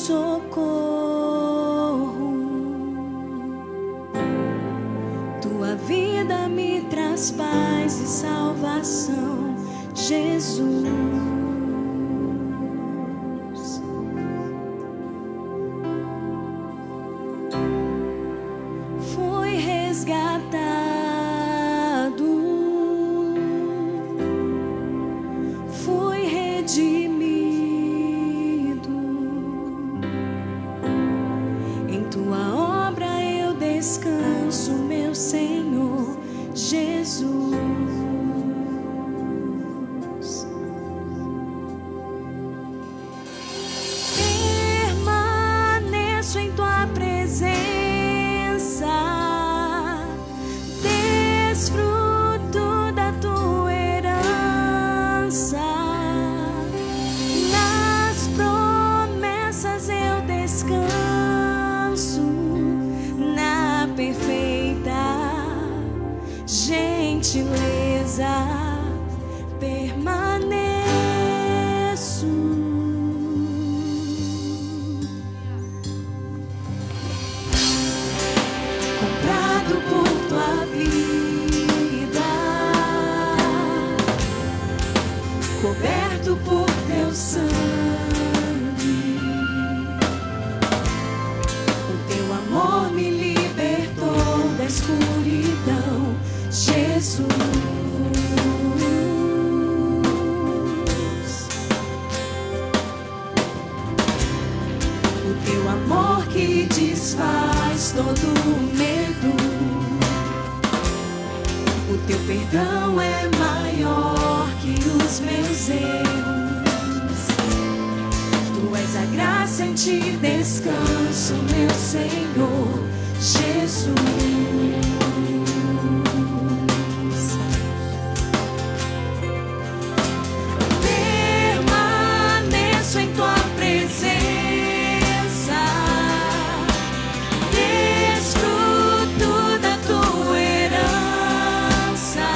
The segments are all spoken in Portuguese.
socorro. Tua vida me traz paz e salvação, Jesus. Fui resgatado, fui redimido. Em tua obra eu descanso, meu Senhor Jesus. Permaneço em tua presença, desfruto da tua herança. Nas promessas eu descanso, na perfeita gentileza permaneço. Comprado por tua vida, coberto por teu sangue. O teu amor me libertou da escuridão, Jesus. O teu amor que desfaz todo medo. O teu perdão é maior que os meus erros. Tu és a graça, em ti descanso, meu Senhor Jesus. Permaneço em tua presença, desfruto da tua herança.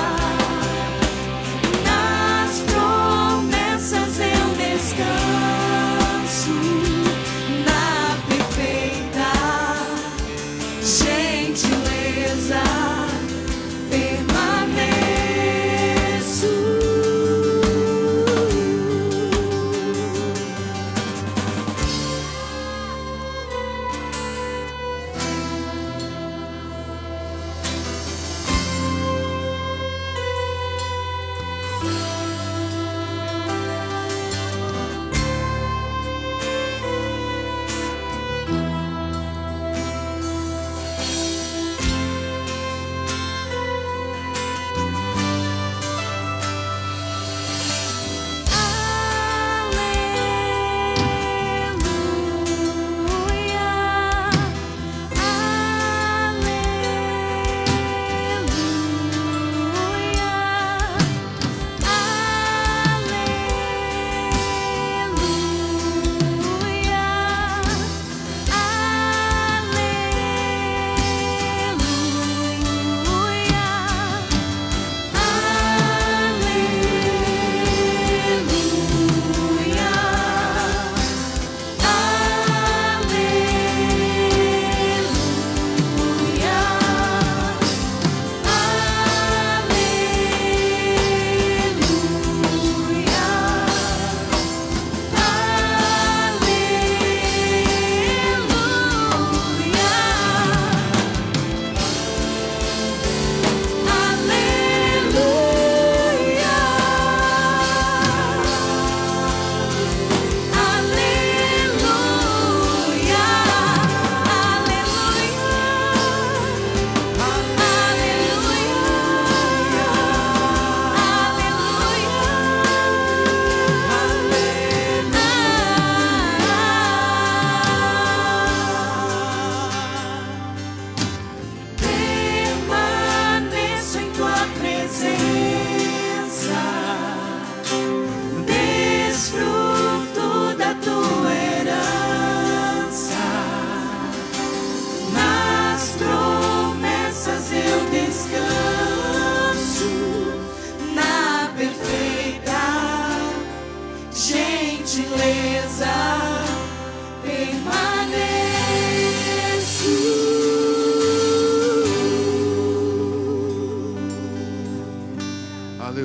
Nas promessas eu descanso, na perfeita gentileza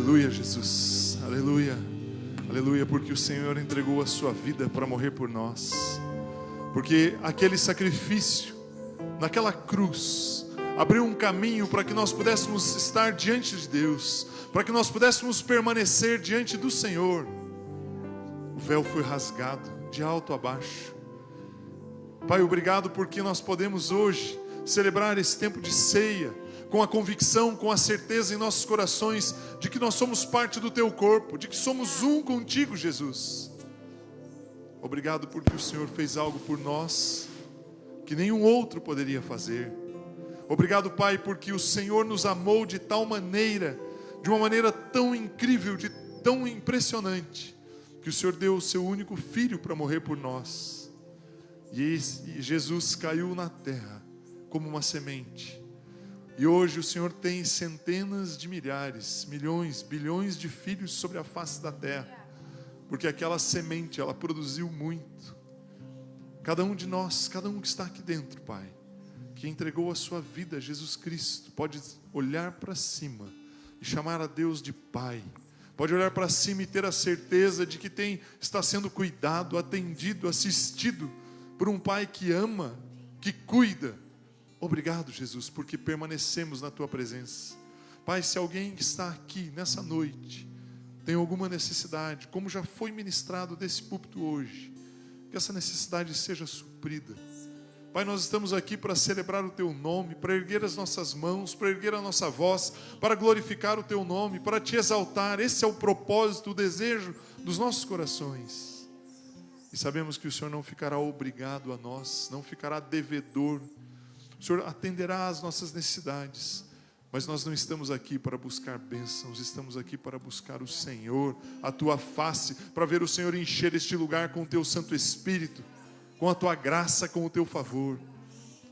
Aleluia, Jesus. Aleluia. Aleluia, porque o Senhor entregou a sua vida para morrer por nós. Porque aquele sacrifício, naquela cruz, abriu um caminho para que nós pudéssemos estar diante de Deus, para que nós pudéssemos permanecer diante do Senhor. O véu foi rasgado de alto a baixo. Pai, obrigado porque nós podemos hoje celebrar esse tempo de ceia com a convicção, com a certeza em nossos corações de que nós somos parte do Teu corpo, de que somos um contigo, Jesus. Obrigado porque o Senhor fez algo por nós que nenhum outro poderia fazer. Obrigado, Pai, porque o Senhor nos amou de tal maneira, de uma maneira tão incrível, tão impressionante, que o Senhor deu o Seu único Filho para morrer por nós. E Jesus caiu na terra como uma semente. E hoje o Senhor tem centenas de milhares, milhões, bilhões de filhos sobre a face da terra. Porque aquela semente, ela produziu muito. Cada um de nós, cada um que está aqui dentro, Pai, que entregou a sua vida a Jesus Cristo, pode olhar para cima e chamar a Deus de Pai. Pode olhar para cima e ter a certeza de que está sendo cuidado, atendido, assistido por um Pai que ama, que cuida. Obrigado, Jesus, porque permanecemos na Tua presença. Pai, se alguém que está aqui nessa noite tem alguma necessidade, como já foi ministrado desse púlpito hoje, que essa necessidade seja suprida. Pai, nós estamos aqui para celebrar o Teu nome, para erguer as nossas mãos, para erguer a nossa voz, para glorificar o Teu nome, para Te exaltar. Esse é o propósito, o desejo dos nossos corações. E sabemos que o Senhor não ficará obrigado a nós, não ficará devedor. O Senhor atenderá às nossas necessidades, mas nós não estamos aqui para buscar bênçãos, estamos aqui para buscar o Senhor, a Tua face, para ver o Senhor encher este lugar com o Teu Santo Espírito, com a Tua graça, com o Teu favor.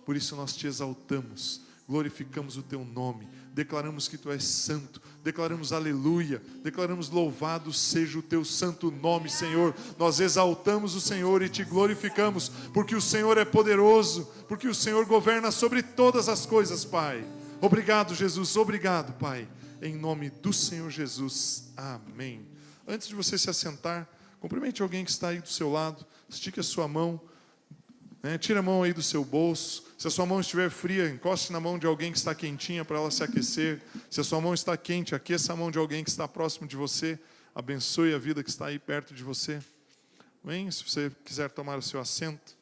Por isso nós Te exaltamos, glorificamos o Teu nome, declaramos que Tu és santo, declaramos aleluia, declaramos louvado seja o Teu santo nome, Senhor. Nós exaltamos o Senhor e Te glorificamos, porque o Senhor é poderoso, porque o Senhor governa sobre todas as coisas, Pai. Obrigado, Jesus, obrigado, Pai, em nome do Senhor Jesus, amém. Antes de você se assentar, cumprimente alguém que está aí do seu lado, estique a sua mão, tira a mão aí do seu bolso. Se a sua mão estiver fria, encoste na mão de alguém que está quentinha para ela se aquecer. Se a sua mão está quente, aqueça a mão de alguém que está próximo de você. Abençoe a vida que está aí perto de você. Amém? Se você quiser tomar o seu assento.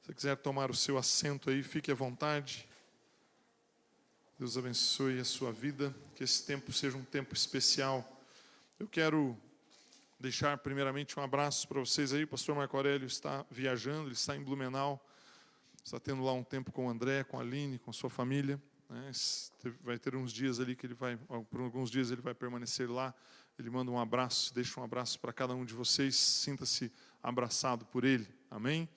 Se você quiser tomar o seu assento aí, fique à vontade. Deus abençoe a sua vida. Que esse tempo seja um tempo especial. Eu quero deixar primeiramente um abraço para vocês aí. O pastor Marco Aurélio está viajando, ele está em Blumenau, está tendo lá um tempo com o André, com a Aline, com a sua família, Vai ter uns dias ali que por alguns dias ele vai permanecer lá. Ele manda um abraço, deixa um abraço para cada um de vocês, sinta-se abraçado por ele, amém?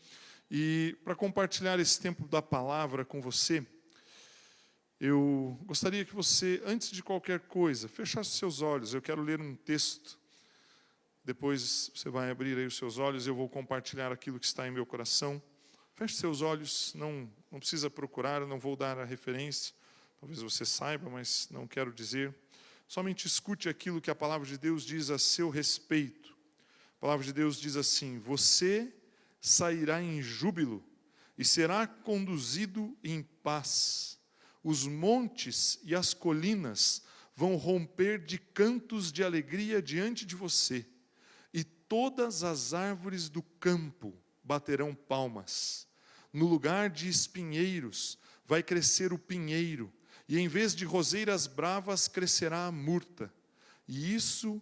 E para compartilhar esse tempo da palavra com você, eu gostaria que você, antes de qualquer coisa, fechasse seus olhos. Eu quero ler um texto. Depois você vai abrir aí os seus olhos, eu vou compartilhar aquilo que está em meu coração. Feche seus olhos, não precisa procurar, eu não vou dar a referência. Talvez você saiba, mas não quero dizer. Somente escute aquilo que a palavra de Deus diz a seu respeito. A palavra de Deus diz assim: você sairá em júbilo e será conduzido em paz. Os montes e as colinas vão romper de cantos de alegria diante de você. E todas as árvores do campo baterão palmas. No lugar de espinheiros vai crescer o pinheiro, e em vez de roseiras bravas crescerá a murta. E isso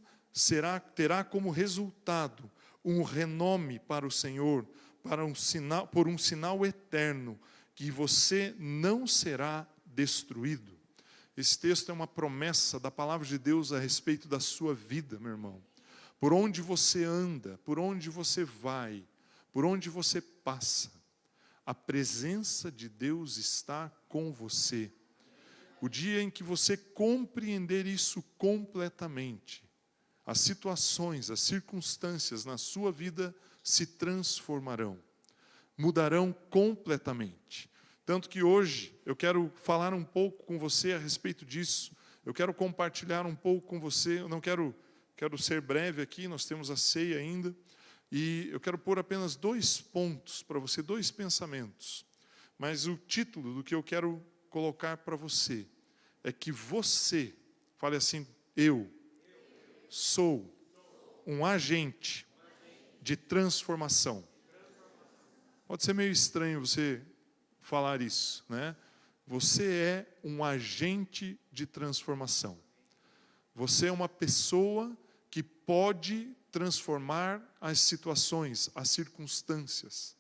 terá como resultado um renome para o Senhor, por um sinal eterno, que você não será destruído. Esse texto é uma promessa da palavra de Deus a respeito da sua vida, meu irmão. Por onde você anda, por onde você vai, por onde você passa, a presença de Deus está com você. O dia em que você compreender isso completamente, as situações, as circunstâncias na sua vida se transformarão, mudarão completamente. Tanto que hoje eu quero falar um pouco com você a respeito disso. Eu quero compartilhar um pouco com você. Eu não quero ser breve aqui, nós temos a ceia ainda. E eu quero pôr apenas 2 pontos para você, 2 pensamentos. Mas o título do que eu quero colocar para você é que você, fale assim, eu sou um agente de transformação. Pode ser meio estranho você falar isso, né? Você é um agente de transformação. Você é uma pessoa que pode transformar as situações, as circunstâncias.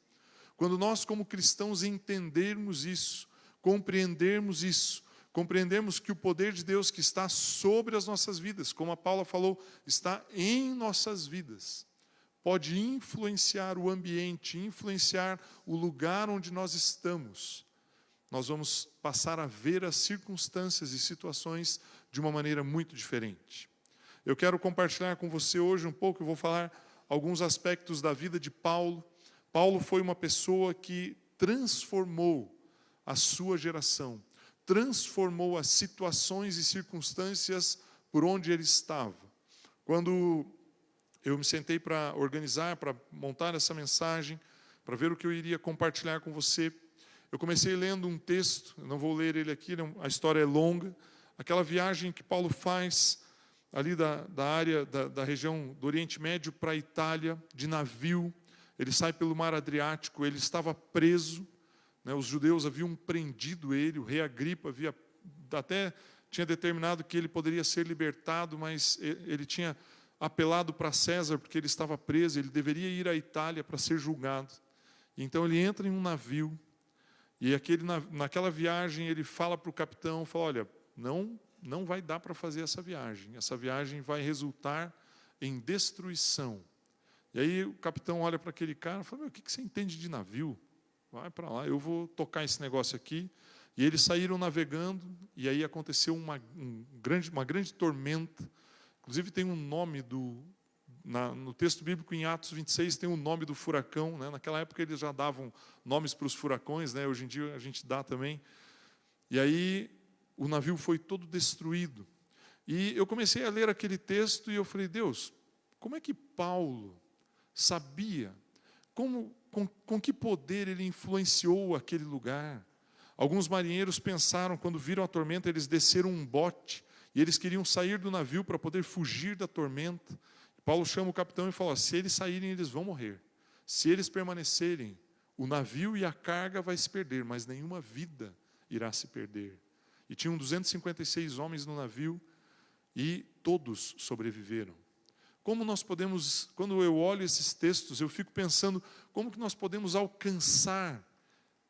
Quando nós, como cristãos, entendermos isso, compreendermos isso, compreendemos que o poder de Deus que está sobre as nossas vidas, como a Paula falou, está em nossas vidas, pode influenciar o ambiente, influenciar o lugar onde nós estamos. Nós vamos passar a ver as circunstâncias e situações de uma maneira muito diferente. Eu quero compartilhar com você hoje um pouco, eu vou falar alguns aspectos da vida de Paulo. Paulo foi uma pessoa que transformou a sua geração, transformou as situações e circunstâncias por onde ele estava. Quando eu me sentei para organizar, para montar essa mensagem, para ver o que eu iria compartilhar com você, eu comecei lendo um texto, eu não vou ler ele aqui, a história é longa, aquela viagem que Paulo faz ali da área, da região do Oriente Médio para a Itália, de navio. Ele sai pelo mar Adriático, ele estava preso, né, os judeus haviam prendido ele, o rei Agripa até tinha determinado que ele poderia ser libertado, mas ele tinha apelado para César, porque ele estava preso, ele deveria ir à Itália para ser julgado. Então ele entra em um navio, e naquela viagem ele fala para o capitão, fala, olha, não vai dar para fazer essa viagem vai resultar em destruição. E aí o capitão olha para aquele cara e fala, o que você entende de navio? Vai para lá, eu vou tocar esse negócio aqui. E eles saíram navegando, e aí aconteceu uma grande tormenta. Inclusive tem um nome no texto bíblico, em Atos 26, tem um nome do furacão, né? Naquela época eles já davam nomes para os furacões, né? Hoje em dia a gente dá também. E aí o navio foi todo destruído. E eu comecei a ler aquele texto e eu falei, Deus, como é que Paulo sabia? Com que poder ele influenciou aquele lugar? Alguns marinheiros pensaram, quando viram a tormenta, eles desceram um bote, e eles queriam sair do navio para poder fugir da tormenta. Paulo chama o capitão e fala, se eles saírem, eles vão morrer. Se eles permanecerem, o navio e a carga vai se perder, mas nenhuma vida irá se perder. E tinham 256 homens no navio, e todos sobreviveram. Como nós podemos, quando eu olho esses textos, eu fico pensando, como que nós podemos alcançar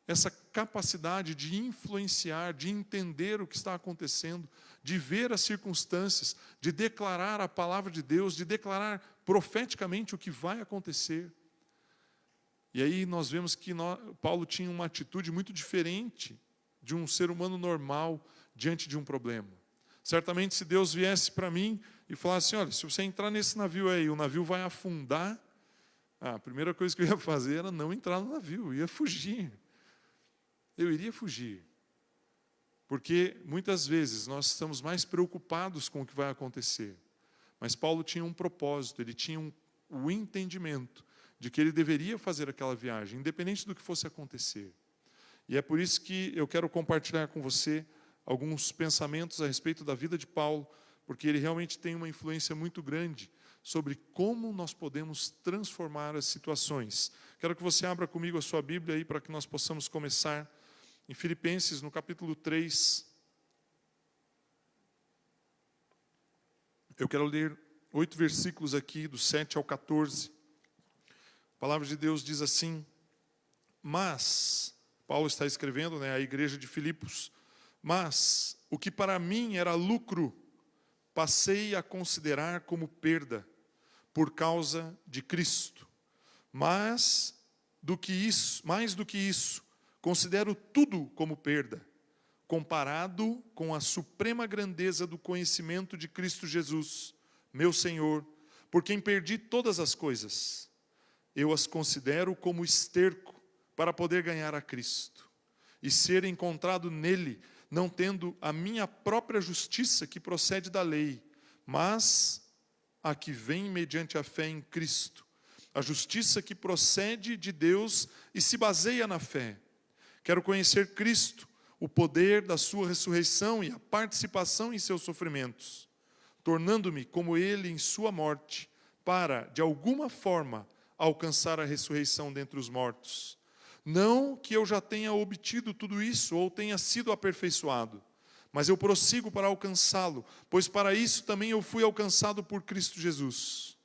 essa capacidade de influenciar, de entender o que está acontecendo, de ver as circunstâncias, de declarar a palavra de Deus, de declarar profeticamente o que vai acontecer. E aí nós vemos que Paulo tinha uma atitude muito diferente de um ser humano normal diante de um problema. Certamente, se Deus viesse para mim e falasse, olha, se você entrar nesse navio aí, o navio vai afundar, a primeira coisa que eu ia fazer era não entrar no navio, eu ia fugir. Eu iria fugir. Porque muitas vezes nós estamos mais preocupados com o que vai acontecer. Mas Paulo tinha um propósito, ele tinha o entendimento de que ele deveria fazer aquela viagem, independente do que fosse acontecer. E é por isso que eu quero compartilhar com você alguns pensamentos a respeito da vida de Paulo, porque ele realmente tem uma influência muito grande sobre como nós podemos transformar as situações. Quero que você abra comigo a sua Bíblia aí para que nós possamos começar em Filipenses, no capítulo 3. Eu quero ler 8 versículos aqui, do 7 ao 14. A palavra de Deus diz assim, mas, Paulo está escrevendo, né, à igreja de Filipos, mas o que para mim era lucro, passei a considerar como perda, por causa de Cristo. Mais do que isso, considero tudo como perda, comparado com a suprema grandeza do conhecimento de Cristo Jesus, meu Senhor, por quem perdi todas as coisas. Eu as considero como esterco para poder ganhar a Cristo e ser encontrado nele, não tendo a minha própria justiça que procede da lei, mas a que vem mediante a fé em Cristo, a justiça que procede de Deus e se baseia na fé. Quero conhecer Cristo, o poder da sua ressurreição e a participação em seus sofrimentos, tornando-me como ele em sua morte, para, de alguma forma, alcançar a ressurreição dentre os mortos. Não que eu já tenha obtido tudo isso ou tenha sido aperfeiçoado, mas eu prossigo para alcançá-lo, pois para isso também eu fui alcançado por Cristo Jesus.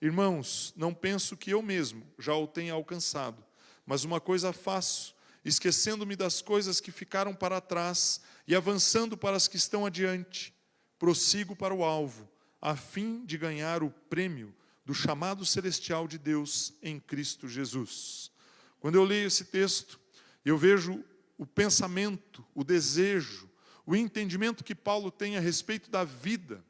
Irmãos, não penso que eu mesmo já o tenha alcançado, mas uma coisa faço, esquecendo-me das coisas que ficaram para trás e avançando para as que estão adiante, prossigo para o alvo, a fim de ganhar o prêmio do chamado celestial de Deus em Cristo Jesus. Quando eu leio esse texto, eu vejo o pensamento, o desejo, o entendimento que Paulo tem a respeito da vida,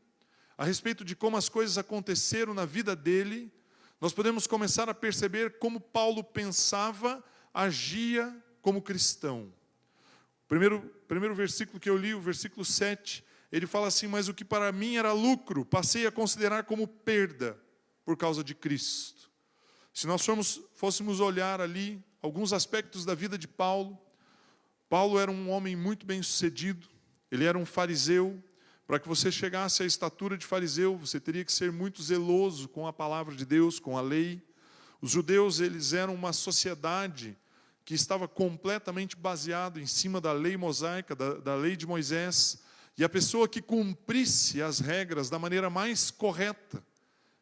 a respeito de como as coisas aconteceram na vida dele. Nós podemos começar a perceber como Paulo pensava, agia como cristão. O primeiro versículo que eu li, o versículo 7, ele fala assim: mas o que para mim era lucro, passei a considerar como perda por causa de Cristo. Se nós fôssemos olhar ali alguns aspectos da vida de Paulo, Paulo era um homem muito bem sucedido, ele era um fariseu. Para que você chegasse à estatura de fariseu, você teria que ser muito zeloso com a palavra de Deus, com a lei. Os judeus, eles eram uma sociedade que estava completamente baseado em cima da lei mosaica, da lei de Moisés, e a pessoa que cumprisse as regras da maneira mais correta,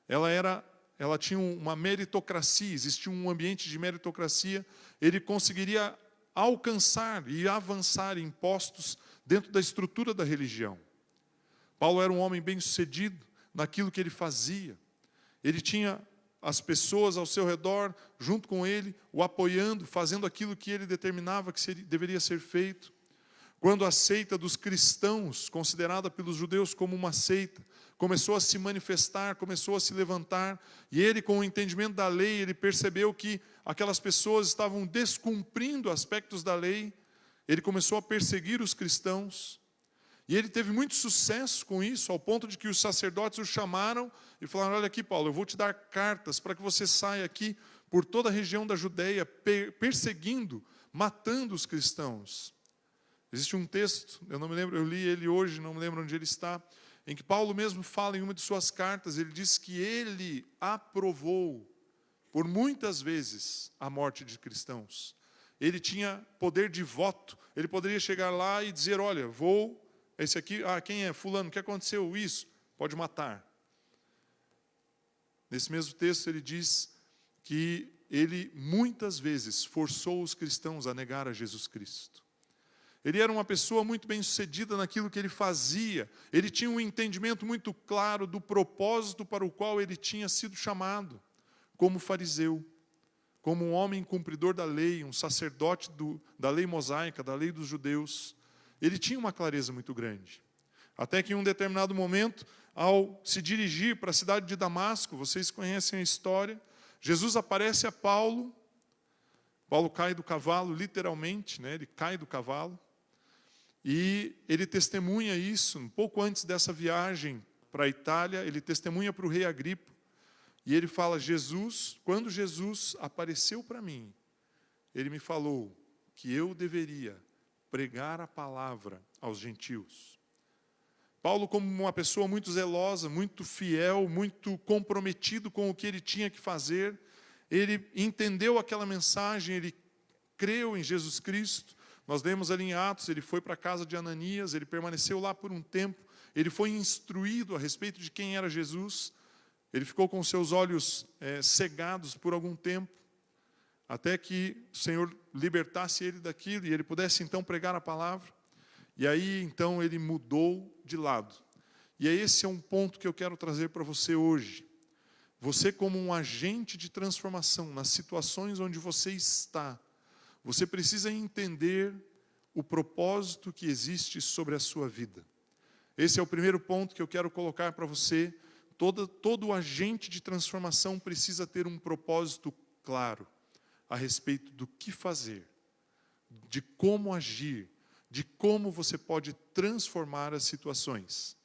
ela tinha uma meritocracia, existia um ambiente de meritocracia, ele conseguiria alcançar e avançar em postos dentro da estrutura da religião. Paulo era um homem bem-sucedido naquilo que ele fazia. Ele tinha as pessoas ao seu redor, junto com ele, o apoiando, fazendo aquilo que ele determinava que deveria ser feito. Quando a seita dos cristãos, considerada pelos judeus como uma seita, começou a se manifestar, começou a se levantar, e ele, com o entendimento da lei, ele percebeu que aquelas pessoas estavam descumprindo aspectos da lei, ele começou a perseguir os cristãos. E ele teve muito sucesso com isso, ao ponto de que os sacerdotes o chamaram e falaram: olha aqui, Paulo, eu vou te dar cartas para que você saia aqui por toda a região da Judeia, perseguindo, matando os cristãos. Existe um texto, eu não me lembro, eu li ele hoje, não me lembro onde ele está, em que Paulo mesmo fala em uma de suas cartas, ele diz que ele aprovou por muitas vezes a morte de cristãos. Ele tinha poder de voto, ele poderia chegar lá e dizer: olha, esse aqui, quem é? Fulano, o que aconteceu? Isso, pode matar. Nesse mesmo texto ele diz que ele muitas vezes forçou os cristãos a negar a Jesus Cristo. Ele era uma pessoa muito bem sucedida naquilo que ele fazia, ele tinha um entendimento muito claro do propósito para o qual ele tinha sido chamado, como fariseu, como um homem cumpridor da lei, um sacerdote da lei mosaica, da lei dos judeus. Ele tinha uma clareza muito grande. Até que em um determinado momento, ao se dirigir para a cidade de Damasco, vocês conhecem a história, Jesus aparece a Paulo. Paulo cai do cavalo, literalmente, ele cai do cavalo. E ele testemunha isso, um pouco antes dessa viagem para a Itália, ele testemunha para o rei Agripa. E ele fala: quando Jesus apareceu para mim, ele me falou que eu deveria pregar a palavra aos gentios. Paulo, como uma pessoa muito zelosa, muito fiel, muito comprometido com o que ele tinha que fazer, ele entendeu aquela mensagem, ele creu em Jesus Cristo. Nós lemos ali em Atos, ele foi para a casa de Ananias, ele permaneceu lá por um tempo, ele foi instruído a respeito de quem era Jesus, ele ficou com seus olhos cegados por algum tempo, até que o Senhor libertasse ele daquilo e ele pudesse então pregar a palavra. E aí então ele mudou de lado. E esse é um ponto que eu quero trazer para você hoje. Você, como um agente de transformação nas situações onde você está, você precisa entender o propósito que existe sobre a sua vida. Esse é o primeiro ponto que eu quero colocar para você. Todo agente de transformação precisa ter um propósito claro a respeito do que fazer, de como agir, de como você pode transformar as situações.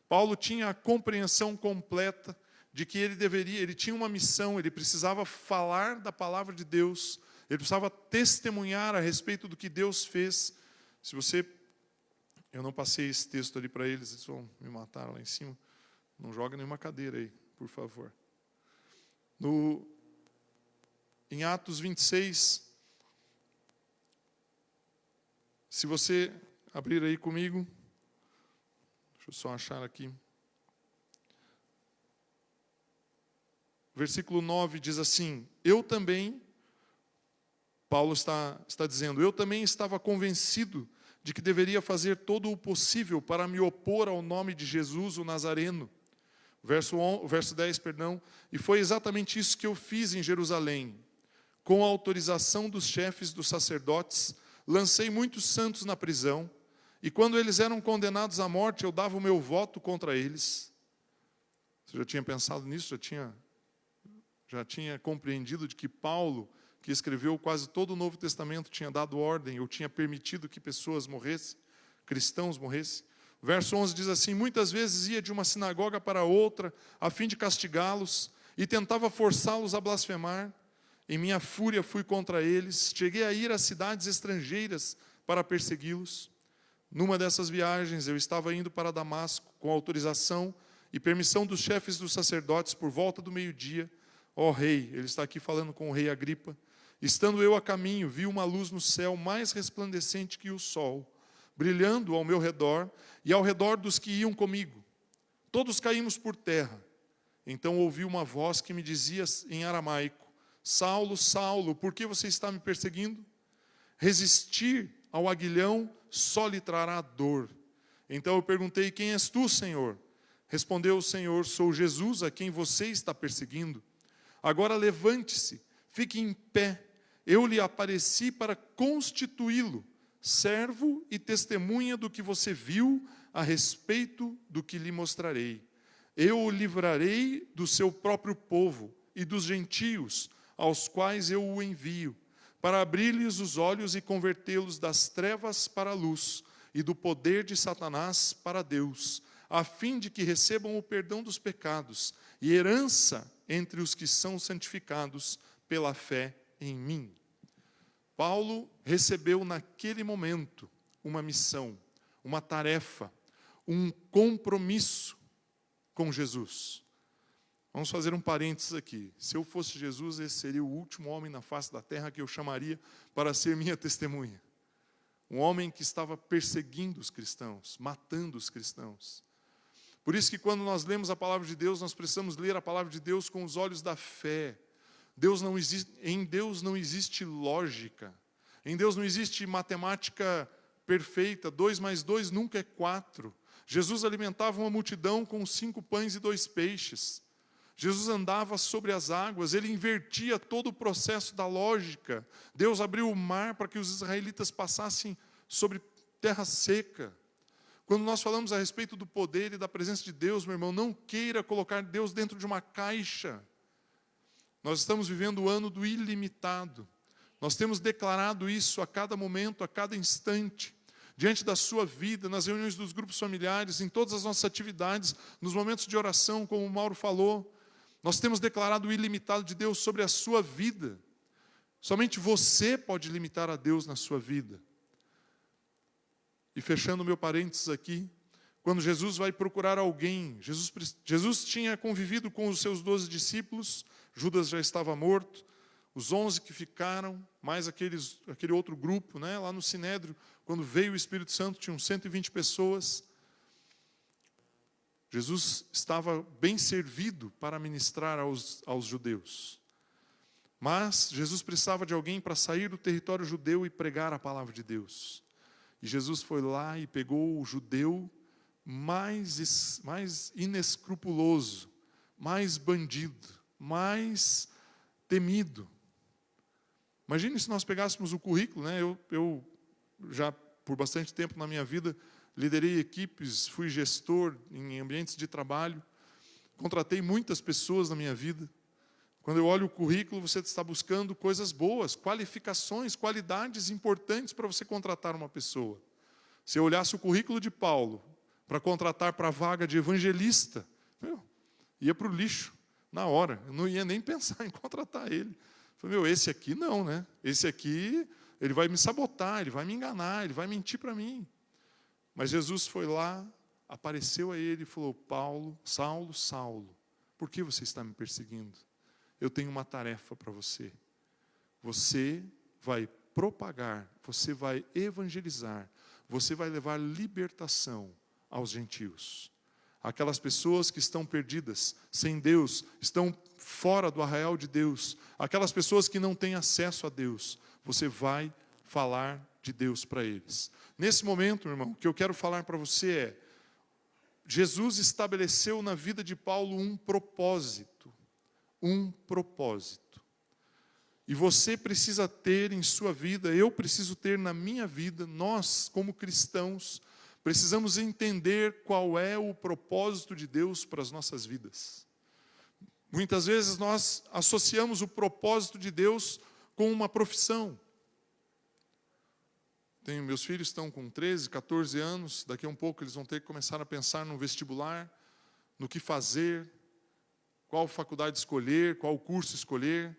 Paulo tinha a compreensão completa de que ele tinha uma missão, ele precisava falar da palavra de Deus, ele precisava testemunhar a respeito do que Deus fez. Eu não passei esse texto ali para eles vão me matar lá em cima. Não joga nenhuma cadeira aí, por favor. Em Atos 26, se você abrir aí comigo, deixa eu só achar aqui. Versículo 9 diz assim: eu também, Paulo está dizendo, eu também estava convencido de que deveria fazer todo o possível para me opor ao nome de Jesus, o Nazareno. Verso 10, e foi exatamente isso que eu fiz em Jerusalém. Com a autorização dos chefes dos sacerdotes, lancei muitos santos na prisão, e quando eles eram condenados à morte, eu dava o meu voto contra eles. Você já tinha pensado nisso? Já tinha compreendido de que Paulo, que escreveu quase todo o Novo Testamento, tinha dado ordem, ou tinha permitido que pessoas morressem, cristãos morressem? Verso 11 diz assim: muitas vezes ia de uma sinagoga para outra, a fim de castigá-los, e tentava forçá-los a blasfemar. Em minha fúria fui contra eles, cheguei a ir a cidades estrangeiras para persegui-los. Numa dessas viagens, eu estava indo para Damasco, com autorização e permissão dos chefes dos sacerdotes, por volta do meio-dia. Ó rei, ele está aqui falando com o rei Agripa. Estando eu a caminho, vi uma luz no céu mais resplandecente que o sol, brilhando ao meu redor e ao redor dos que iam comigo. Todos caímos por terra. Então ouvi uma voz que me dizia em aramaico: Saulo, Saulo, por que você está me perseguindo? Resistir ao aguilhão só lhe trará dor. Então eu perguntei: quem és tu, Senhor? Respondeu o Senhor: sou Jesus, a quem você está perseguindo. Agora levante-se, fique em pé. Eu lhe apareci para constituí-lo servo e testemunha do que você viu a respeito do que lhe mostrarei. Eu o livrarei do seu próprio povo e dos gentios, aos quais eu o envio, para abrir-lhes os olhos e convertê-los das trevas para a luz e do poder de Satanás para Deus, a fim de que recebam o perdão dos pecados e herança entre os que são santificados pela fé em mim. Paulo recebeu naquele momento uma missão, uma tarefa, um compromisso com Jesus. Vamos fazer um parênteses aqui. Se eu fosse Jesus, esse seria o último homem na face da terra que eu chamaria para ser minha testemunha. Um homem que estava perseguindo os cristãos, matando os cristãos. Por isso que quando nós lemos a palavra de Deus, nós precisamos ler a palavra de Deus com os olhos da fé. Em Deus não existe lógica. Em Deus não existe matemática perfeita. 2 mais 2 nunca é 4. Jesus alimentava uma multidão com 5 pães e 2 peixes. Jesus andava sobre as águas, ele invertia todo o processo da lógica. Deus abriu o mar para que os israelitas passassem sobre terra seca. Quando nós falamos a respeito do poder e da presença de Deus, meu irmão, não queira colocar Deus dentro de uma caixa. Nós estamos vivendo o ano do ilimitado. Nós temos declarado isso a cada momento, a cada instante, diante da sua vida, nas reuniões dos grupos familiares, em todas as nossas atividades, nos momentos de oração, como o Mauro falou. Nós temos declarado o ilimitado de Deus sobre a sua vida. Somente você pode limitar a Deus na sua vida. E fechando meu parênteses aqui, quando Jesus vai procurar alguém, Jesus tinha convivido com os seus 12 discípulos, Judas já estava morto, os 11 que ficaram, mais aquele outro grupo, né, lá no Sinédrio, quando veio o Espírito Santo, tinham 120 pessoas. Jesus estava bem servido para ministrar aos judeus. Mas Jesus precisava de alguém para sair do território judeu e pregar a palavra de Deus. E Jesus foi lá e pegou o judeu mais inescrupuloso, mais bandido, mais temido. Imagine se nós pegássemos o currículo, né? Eu já por bastante tempo na minha vida liderei equipes, fui gestor em ambientes de trabalho, contratei muitas pessoas na minha vida. Quando eu olho o currículo, você está buscando coisas boas, qualificações, qualidades importantes para você contratar uma pessoa. Se eu olhasse o currículo de Paulo para contratar para a vaga de evangelista, ia para o lixo na hora. Eu não ia nem pensar em contratar ele. Falei, esse aqui não, né? Esse aqui, ele vai me sabotar, ele vai me enganar, ele vai mentir para mim. Mas Jesus foi lá, apareceu a ele e falou, Paulo, Saulo, Saulo, por que você está me perseguindo? Eu tenho uma tarefa para você. Você vai propagar, você vai evangelizar, você vai levar libertação aos gentios. Aquelas pessoas que estão perdidas, sem Deus, estão fora do arraial de Deus. Aquelas pessoas que não têm acesso a Deus, você vai falar de Deus para eles. Nesse momento, meu irmão, o que eu quero falar para você é, Jesus estabeleceu na vida de Paulo um propósito. Um propósito. E você precisa ter em sua vida, eu preciso ter na minha vida, nós, como cristãos, precisamos entender qual é o propósito de Deus para as nossas vidas. Muitas vezes nós associamos o propósito de Deus com uma profissão. Meus filhos estão com 13, 14 anos, daqui a um pouco eles vão ter que começar a pensar no vestibular, no que fazer, qual faculdade escolher, qual curso escolher.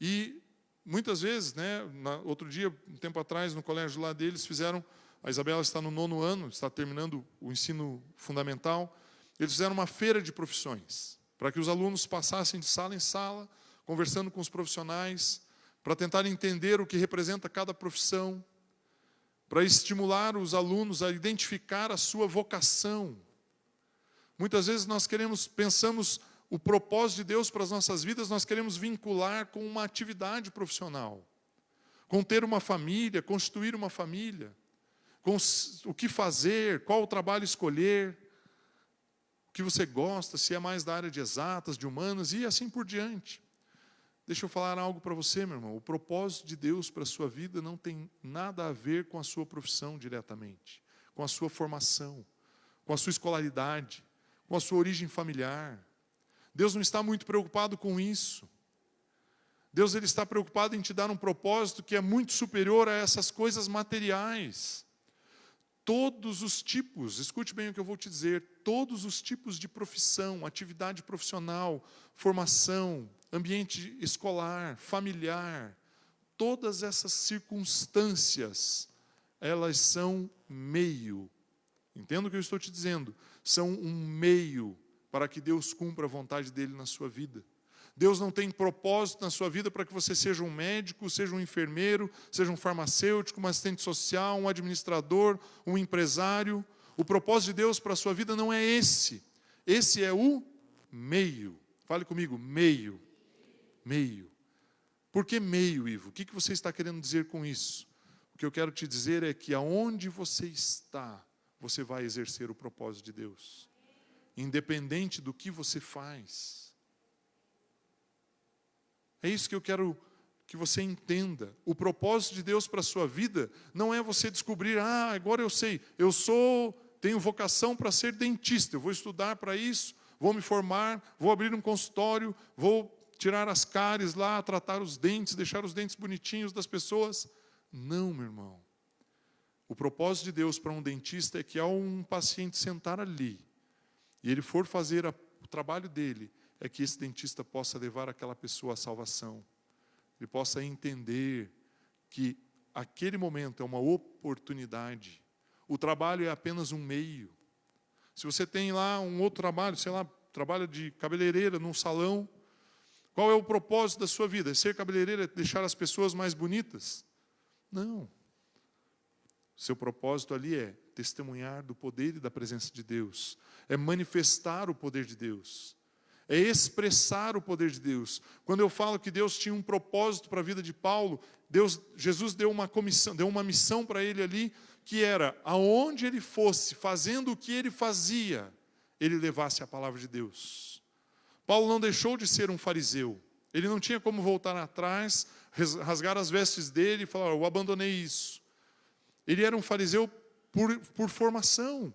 E muitas vezes, outro dia, um tempo atrás, no colégio lá deles, a Isabela está no 9º ano, está terminando o ensino fundamental, eles fizeram uma feira de profissões, para que os alunos passassem de sala em sala, conversando com os profissionais, para tentar entender o que representa cada profissão, para estimular os alunos a identificar a sua vocação. Muitas vezes nós pensamos o propósito de Deus para as nossas vidas, nós queremos vincular com uma atividade profissional, com ter uma família, constituir uma família, com o que fazer, qual o trabalho escolher, o que você gosta, se é mais da área de exatas, de humanas e assim por diante. Deixa eu falar algo para você, meu irmão. O propósito de Deus para a sua vida não tem nada a ver com a sua profissão diretamente, com a sua formação, com a sua escolaridade, com a sua origem familiar. Deus não está muito preocupado com isso. Deus ele está preocupado em te dar um propósito que é muito superior a essas coisas materiais. Todos os tipos, escute bem o que eu vou te dizer, todos os tipos de profissão, atividade profissional, formação, ambiente escolar, familiar, todas essas circunstâncias, elas são meio. Entenda o que eu estou te dizendo. São um meio para que Deus cumpra a vontade dele na sua vida. Deus não tem propósito na sua vida para que você seja um médico, seja um enfermeiro, seja um farmacêutico, um assistente social, um administrador, um empresário. O propósito de Deus para a sua vida não é esse. Esse é o meio. Fale comigo, meio. Meio. Por que meio, Ivo? O que você está querendo dizer com isso? O que eu quero te dizer é que aonde você está, você vai exercer o propósito de Deus. Independente do que você faz. É isso que eu quero que você entenda. O propósito de Deus para a sua vida não é você descobrir, agora eu sei, tenho vocação para ser dentista, eu vou estudar para isso, vou me formar, vou abrir um consultório, vou tirar as cáries lá, tratar os dentes, deixar os dentes bonitinhos das pessoas. Não, meu irmão. O propósito de Deus para um dentista é que ao um paciente sentar ali, e ele for fazer o trabalho dele, é que esse dentista possa levar aquela pessoa à salvação. Ele possa entender que aquele momento é uma oportunidade. O trabalho é apenas um meio. Se você tem lá um outro trabalho, trabalha de cabeleireira num salão, qual é o propósito da sua vida? É ser cabeleireira, deixar as pessoas mais bonitas? Não. Seu propósito ali é testemunhar do poder e da presença de Deus. É manifestar o poder de Deus. É expressar o poder de Deus. Quando eu falo que Deus tinha um propósito para a vida de Paulo, Jesus deu uma missão para ele ali, que era, aonde ele fosse, fazendo o que ele fazia, ele levasse a palavra de Deus. Paulo não deixou de ser um fariseu. Ele não tinha como voltar atrás, rasgar as vestes dele e falar, eu abandonei isso. Ele era um fariseu por formação.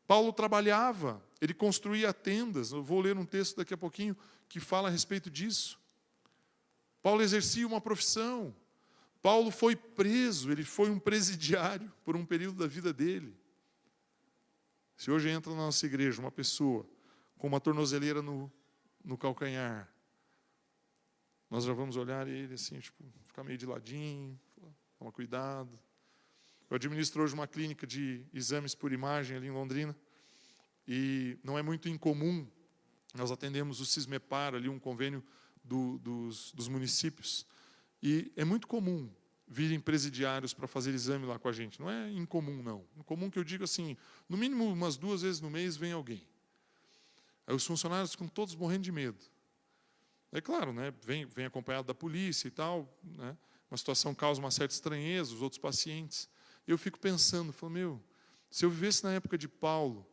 Paulo trabalhava, Ele construía tendas. Eu vou ler um texto daqui a pouquinho que fala a respeito disso. Paulo exercia uma profissão. Paulo foi preso, ele foi um presidiário por um período da vida dele. Se hoje entra na nossa igreja uma pessoa com uma tornozeleira no calcanhar, nós já vamos olhar ele assim, tipo, ficar meio de ladinho, toma cuidado. Eu administro hoje uma clínica de exames por imagem ali em Londrina, e não é muito incomum, nós atendemos o Cismepar, ali um convênio dos municípios, e é muito comum virem presidiários para fazer exame lá com a gente. Não é incomum, não. Incomum que eu digo assim, no mínimo umas 2 vezes no mês vem alguém. Aí os funcionários ficam todos morrendo de medo. É claro, né, vem acompanhado da polícia e tal, né, uma situação causa uma certa estranheza, os outros pacientes. Eu fico pensando, falo, se eu vivesse na época de Paulo,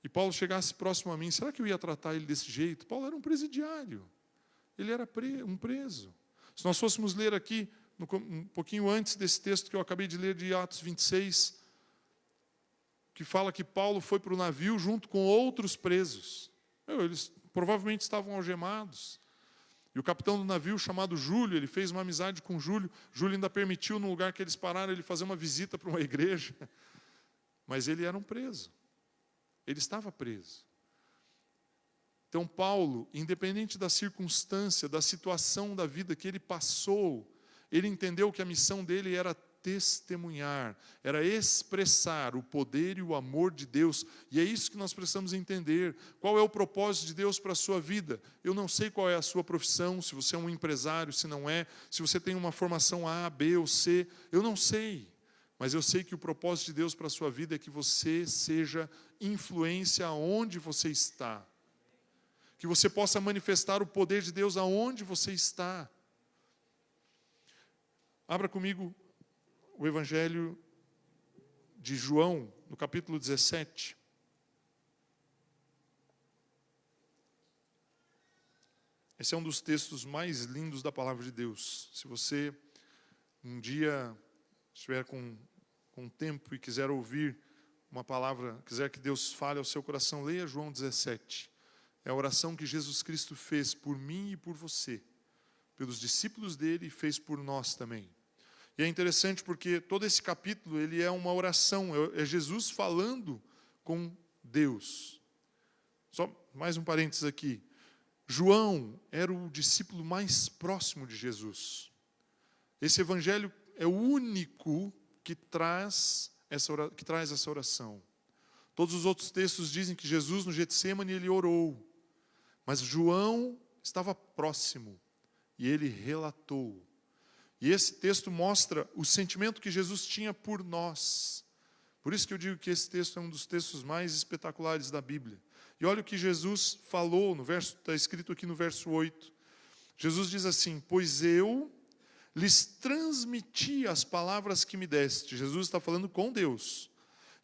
e Paulo chegasse próximo a mim, será que eu ia tratar ele desse jeito? Paulo era um presidiário, ele era um preso. Se nós fôssemos ler aqui, um pouquinho antes desse texto que eu acabei de ler, de Atos 26, que fala que Paulo foi para o navio junto com outros presos. Eles provavelmente estavam algemados. E o capitão do navio, chamado Júlio, ele fez uma amizade com Júlio. Júlio ainda permitiu, no lugar que eles pararam, ele fazer uma visita para uma igreja. Mas ele era um preso. Ele estava preso. Então, Paulo, independente da circunstância, da situação da vida que ele passou, ele entendeu que a missão dele era testemunhar, era expressar o poder e o amor de Deus. E é isso que nós precisamos entender. Qual é o propósito de Deus para a sua vida? Eu não sei qual é a sua profissão, se você é um empresário, se não é, se você tem uma formação A, B ou C, eu não sei. Mas eu sei que o propósito de Deus para a sua vida é que você seja influência aonde você está. Que você possa manifestar o poder de Deus aonde você está. Abra comigo o Evangelho de João, no capítulo 17. Esse é um dos textos mais lindos da palavra de Deus. Se você um dia estiver com tempo e quiser ouvir uma palavra, quiser que Deus fale ao seu coração, leia João 17. É a oração que Jesus Cristo fez por mim e por você, pelos discípulos dele, e fez por nós também. E é interessante porque todo esse capítulo ele é uma oração, é Jesus falando com Deus. Só mais um parênteses aqui. João era o discípulo mais próximo de Jesus. Esse evangelho é o único que traz essa oração. Todos os outros textos dizem que Jesus no Getsêmani ele orou. Mas João estava próximo e ele relatou. E esse texto mostra o sentimento que Jesus tinha por nós. Por isso que eu digo que esse texto é um dos textos mais espetaculares da Bíblia. E olha o que Jesus falou, está escrito aqui no verso 8. Jesus diz assim, pois eu lhes transmiti as palavras que me deste. Jesus está falando com Deus.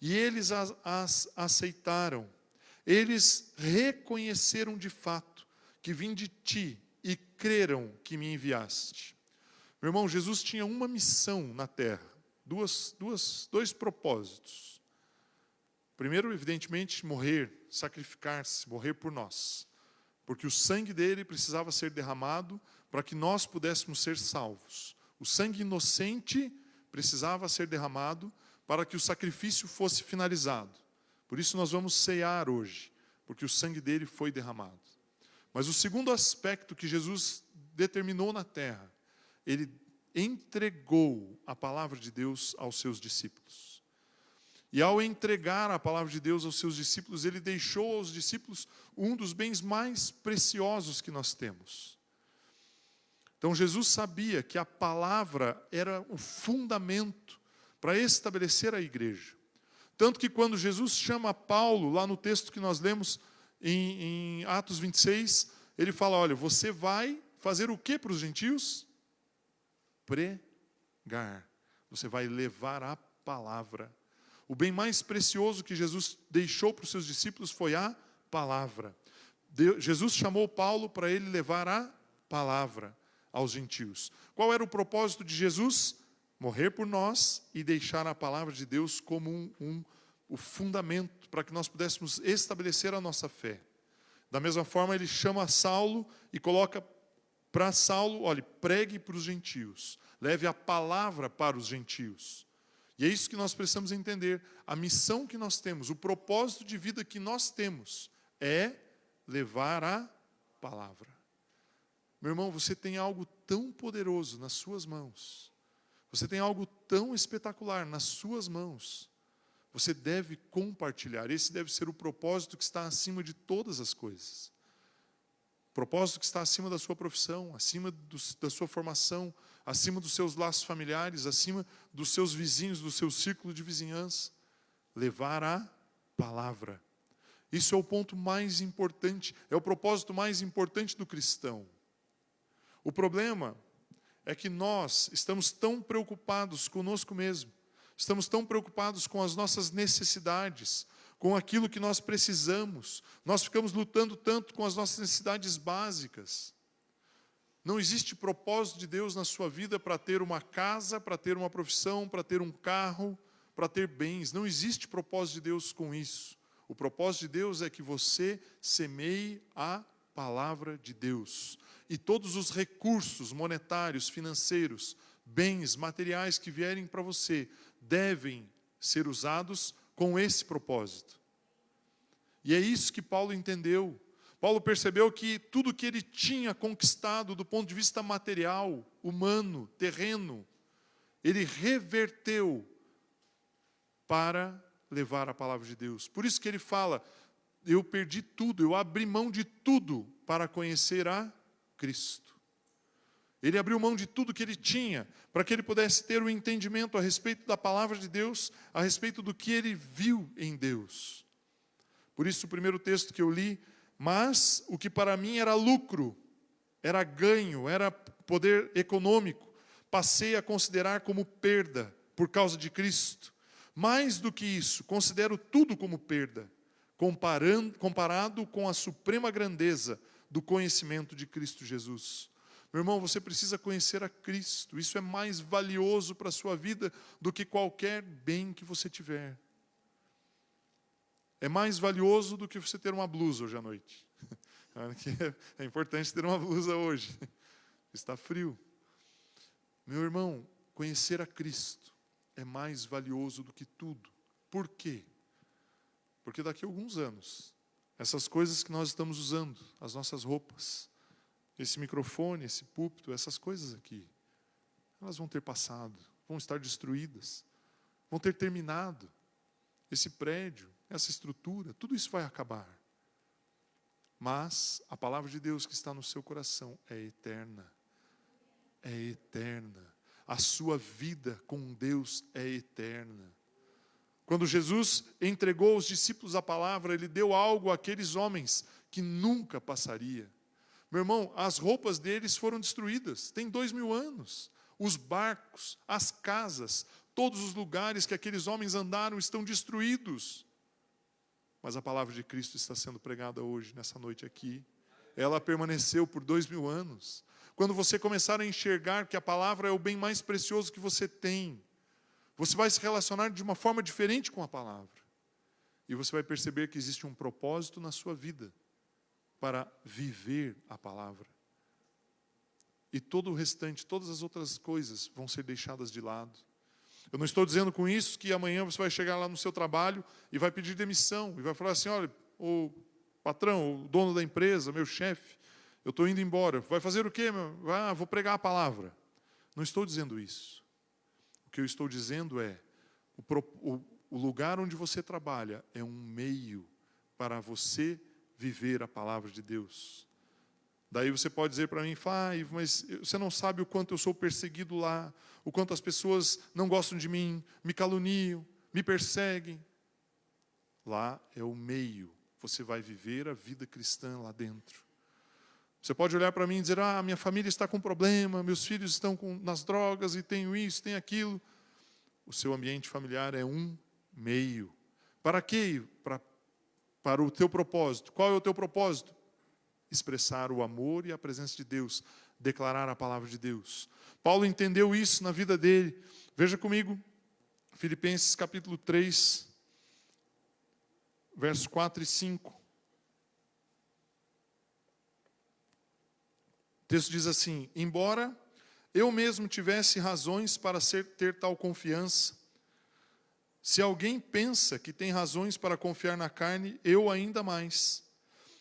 E eles as aceitaram. Eles reconheceram de fato que vim de ti e creram que me enviaste. Meu irmão, Jesus tinha uma missão na terra, dois propósitos. Primeiro, evidentemente, morrer, sacrificar-se, morrer por nós. Porque o sangue dele precisava ser derramado para que nós pudéssemos ser salvos. O sangue inocente precisava ser derramado para que o sacrifício fosse finalizado. Por isso nós vamos cear hoje, porque o sangue dele foi derramado. Mas o segundo aspecto que Jesus determinou na terra, ele entregou a palavra de Deus aos seus discípulos. E ao entregar a palavra de Deus aos seus discípulos, ele deixou aos discípulos um dos bens mais preciosos que nós temos. Então Jesus sabia que a palavra era o fundamento para estabelecer a igreja. Tanto que quando Jesus chama Paulo, lá no texto que nós lemos em Atos 26, ele fala, olha, você vai fazer o que para os gentios? Pregar. Você vai levar a palavra. O bem mais precioso que Jesus deixou para os seus discípulos foi a palavra. Jesus chamou Paulo para ele levar a palavra aos gentios. Qual era o propósito de Jesus? Morrer por nós e deixar a palavra de Deus como o fundamento para que nós pudéssemos estabelecer a nossa fé. Da mesma forma, ele chama Saulo e coloca para Saulo, olhe, pregue para os gentios, leve a palavra para os gentios. E é isso que nós precisamos entender. A missão que nós temos, o propósito de vida que nós temos é levar a palavra. Meu irmão, você tem algo tão poderoso nas suas mãos. Você tem algo tão espetacular nas suas mãos. Você deve compartilhar. Esse deve ser o propósito que está acima de todas as coisas. O propósito que está acima da sua profissão, acima da sua formação, acima dos seus laços familiares, acima dos seus vizinhos, do seu círculo de vizinhança. Levar a palavra. Isso é o ponto mais importante, é o propósito mais importante do cristão. O problema é que nós estamos tão preocupados conosco mesmo, estamos tão preocupados com as nossas necessidades, com aquilo que nós precisamos. Nós ficamos lutando tanto com as nossas necessidades básicas. Não existe propósito de Deus na sua vida para ter uma casa, para ter uma profissão, para ter um carro, para ter bens. Não existe propósito de Deus com isso. O propósito de Deus é que você semeie a palavra de Deus. E todos os recursos monetários, financeiros, bens, materiais que vierem para você, devem ser usados com esse propósito. E é isso que Paulo entendeu. Paulo percebeu que tudo que ele tinha conquistado do ponto de vista material, humano, terreno, ele reverteu para levar a palavra de Deus. Por isso que ele fala, eu perdi tudo, eu abri mão de tudo para conhecer a Cristo. Ele abriu mão de tudo que ele tinha, para que ele pudesse ter o entendimento a respeito da palavra de Deus, a respeito do que ele viu em Deus. Por isso o primeiro texto que eu li, mas o que para mim era lucro, era ganho, era poder econômico, passei a considerar como perda por causa de Cristo. Mais do que isso, considero tudo como perda, comparado com a suprema grandeza do conhecimento de Cristo Jesus. Meu irmão, você precisa conhecer a Cristo. Isso é mais valioso para a sua vida do que qualquer bem que você tiver. É mais valioso do que você ter uma blusa hoje à noite. É importante ter uma blusa hoje. Está frio. Meu irmão, conhecer a Cristo é mais valioso do que tudo. Por quê? Porque daqui a alguns anos, essas coisas que nós estamos usando, as nossas roupas, esse microfone, esse púlpito, essas coisas aqui, elas vão ter passado, vão estar destruídas, vão ter terminado. Esse prédio, essa estrutura, tudo isso vai acabar. Mas a palavra de Deus que está no seu coração é eterna. É eterna. A sua vida com Deus é eterna. Quando Jesus entregou aos discípulos a palavra, Ele deu algo àqueles homens que nunca passaria. Meu irmão, as roupas deles foram destruídas, tem 2000 anos. Os barcos, as casas, todos os lugares que aqueles homens andaram estão destruídos. Mas a palavra de Cristo está sendo pregada hoje, nessa noite aqui. Ela permaneceu por 2000 anos. Quando você começar a enxergar que a palavra é o bem mais precioso que você tem, você vai se relacionar de uma forma diferente com a palavra. E você vai perceber que existe um propósito na sua vida para viver a palavra. E todo o restante, todas as outras coisas vão ser deixadas de lado. Eu não estou dizendo com isso que amanhã você vai chegar lá no seu trabalho e vai pedir demissão. E vai falar assim, olha, o patrão, o dono da empresa, meu chefe, eu estou indo embora. Vai fazer o quê? Vou pregar a palavra. Não estou dizendo isso. O que eu estou dizendo é, o lugar onde você trabalha é um meio para você viver a palavra de Deus. Daí você pode dizer para mim, mas você não sabe o quanto eu sou perseguido lá, o quanto as pessoas não gostam de mim, me caluniam, me perseguem. Lá é o meio, você vai viver a vida cristã lá dentro. Você pode olhar para mim e dizer, minha família está com problema, meus filhos estão nas drogas e tenho isso, tenho aquilo. O seu ambiente familiar é um meio. Para quê? Para o teu propósito. Qual é o teu propósito? Expressar o amor e a presença de Deus, declarar a palavra de Deus. Paulo entendeu isso na vida dele. Veja comigo, Filipenses capítulo 3, versos 4 e 5. O texto diz assim: embora eu mesmo tivesse razões para ter tal confiança, se alguém pensa que tem razões para confiar na carne, eu ainda mais.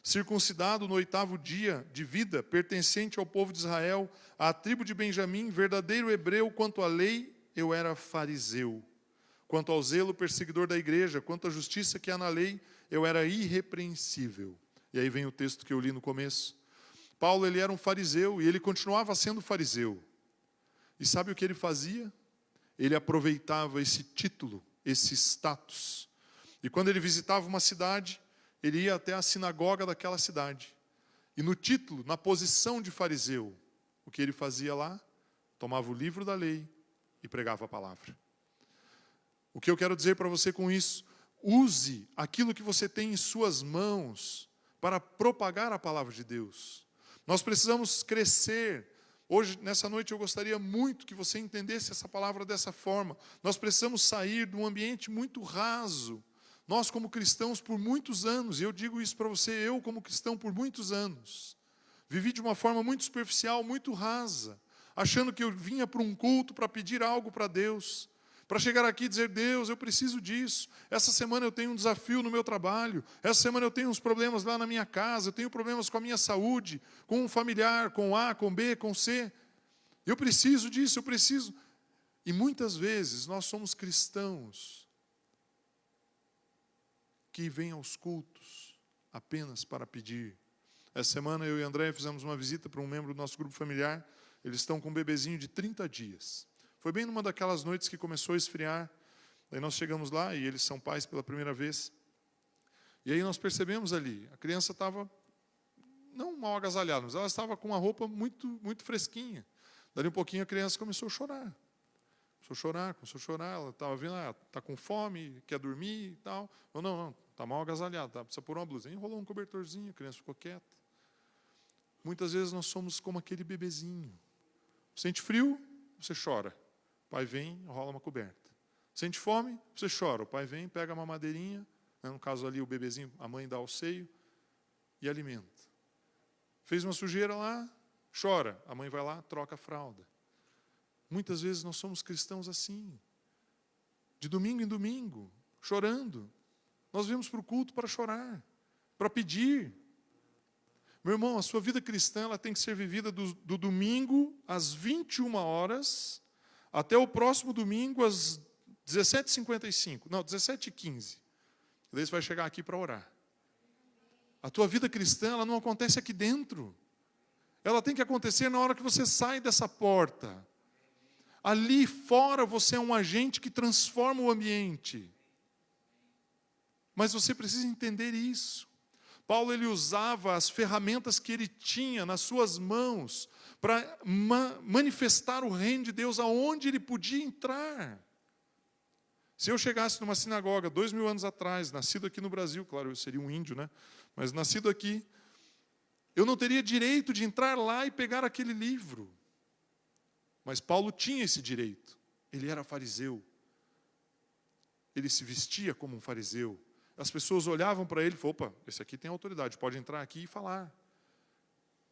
Circuncidado no 8º dia de vida, pertencente ao povo de Israel, à tribo de Benjamim, verdadeiro hebreu, quanto à lei, eu era fariseu. Quanto ao zelo, perseguidor da igreja, quanto à justiça que há na lei, eu era irrepreensível. E aí vem o texto que eu li no começo. Paulo, ele era um fariseu e ele continuava sendo fariseu. E sabe o que ele fazia? Ele aproveitava esse título, esse status. E quando ele visitava uma cidade, ele ia até a sinagoga daquela cidade. E no título, na posição de fariseu, o que ele fazia lá? Tomava o livro da lei e pregava a palavra. O que eu quero dizer para você com isso? Use aquilo que você tem em suas mãos para propagar a palavra de Deus. Nós precisamos crescer. Hoje, nessa noite, eu gostaria muito que você entendesse essa palavra dessa forma. Nós precisamos sair de um ambiente muito raso. Nós, como cristãos, por muitos anos, e eu digo isso para você, eu, como cristão, por muitos anos, vivi de uma forma muito superficial, muito rasa, achando que eu vinha para um culto para pedir algo para Deus, para chegar aqui e dizer: Deus, eu preciso disso. Essa semana eu tenho um desafio no meu trabalho. Essa semana eu tenho uns problemas lá na minha casa. Eu tenho problemas com a minha saúde, com um familiar, com A, com B, com C. Eu preciso disso, eu preciso. E muitas vezes nós somos cristãos que vêm aos cultos apenas para pedir. Essa semana eu e André fizemos uma visita para um membro do nosso grupo familiar. Eles estão com um bebezinho de 30 dias. Foi bem numa daquelas noites que começou a esfriar. Daí nós chegamos lá e eles são pais pela primeira vez. E aí nós percebemos ali, a criança estava, não mal agasalhada, mas ela estava com uma roupa muito, muito fresquinha. Dali um pouquinho a criança começou a chorar. Começou a chorar, ela estava vendo, está com fome, quer dormir e tal. Não, está mal agasalhada, precisa pôr uma blusa. Enrolou um cobertorzinho, a criança ficou quieta. Muitas vezes nós somos como aquele bebezinho. Sente frio, você chora. O pai vem, enrola uma coberta. Sente fome, você chora. O pai vem, pega uma madeirinha, né, no caso ali o bebezinho, a mãe dá ao seio e alimenta. Fez uma sujeira lá, chora. A mãe vai lá, troca a fralda. Muitas vezes nós somos cristãos assim. De domingo em domingo, chorando. Nós viemos para o culto para chorar, para pedir. Meu irmão, a sua vida cristã ela tem que ser vivida do domingo às 21 horas até o próximo domingo às 17h55. Não, 17h15. Daí você vai chegar aqui para orar. A tua vida cristã ela não acontece aqui dentro. Ela tem que acontecer na hora que você sai dessa porta. Ali fora você é um agente que transforma o ambiente. Mas você precisa entender isso. Paulo ele usava as ferramentas que ele tinha nas suas mãos para manifestar o reino de Deus aonde ele podia entrar. Se eu chegasse numa sinagoga 2000 anos atrás, nascido aqui no Brasil, claro, eu seria um índio, né? Mas nascido aqui, eu não teria direito de entrar lá e pegar aquele livro. Mas Paulo tinha esse direito. Ele era fariseu. Ele se vestia como um fariseu. As pessoas olhavam para ele e falavam: opa, esse aqui tem autoridade, pode entrar aqui e falar.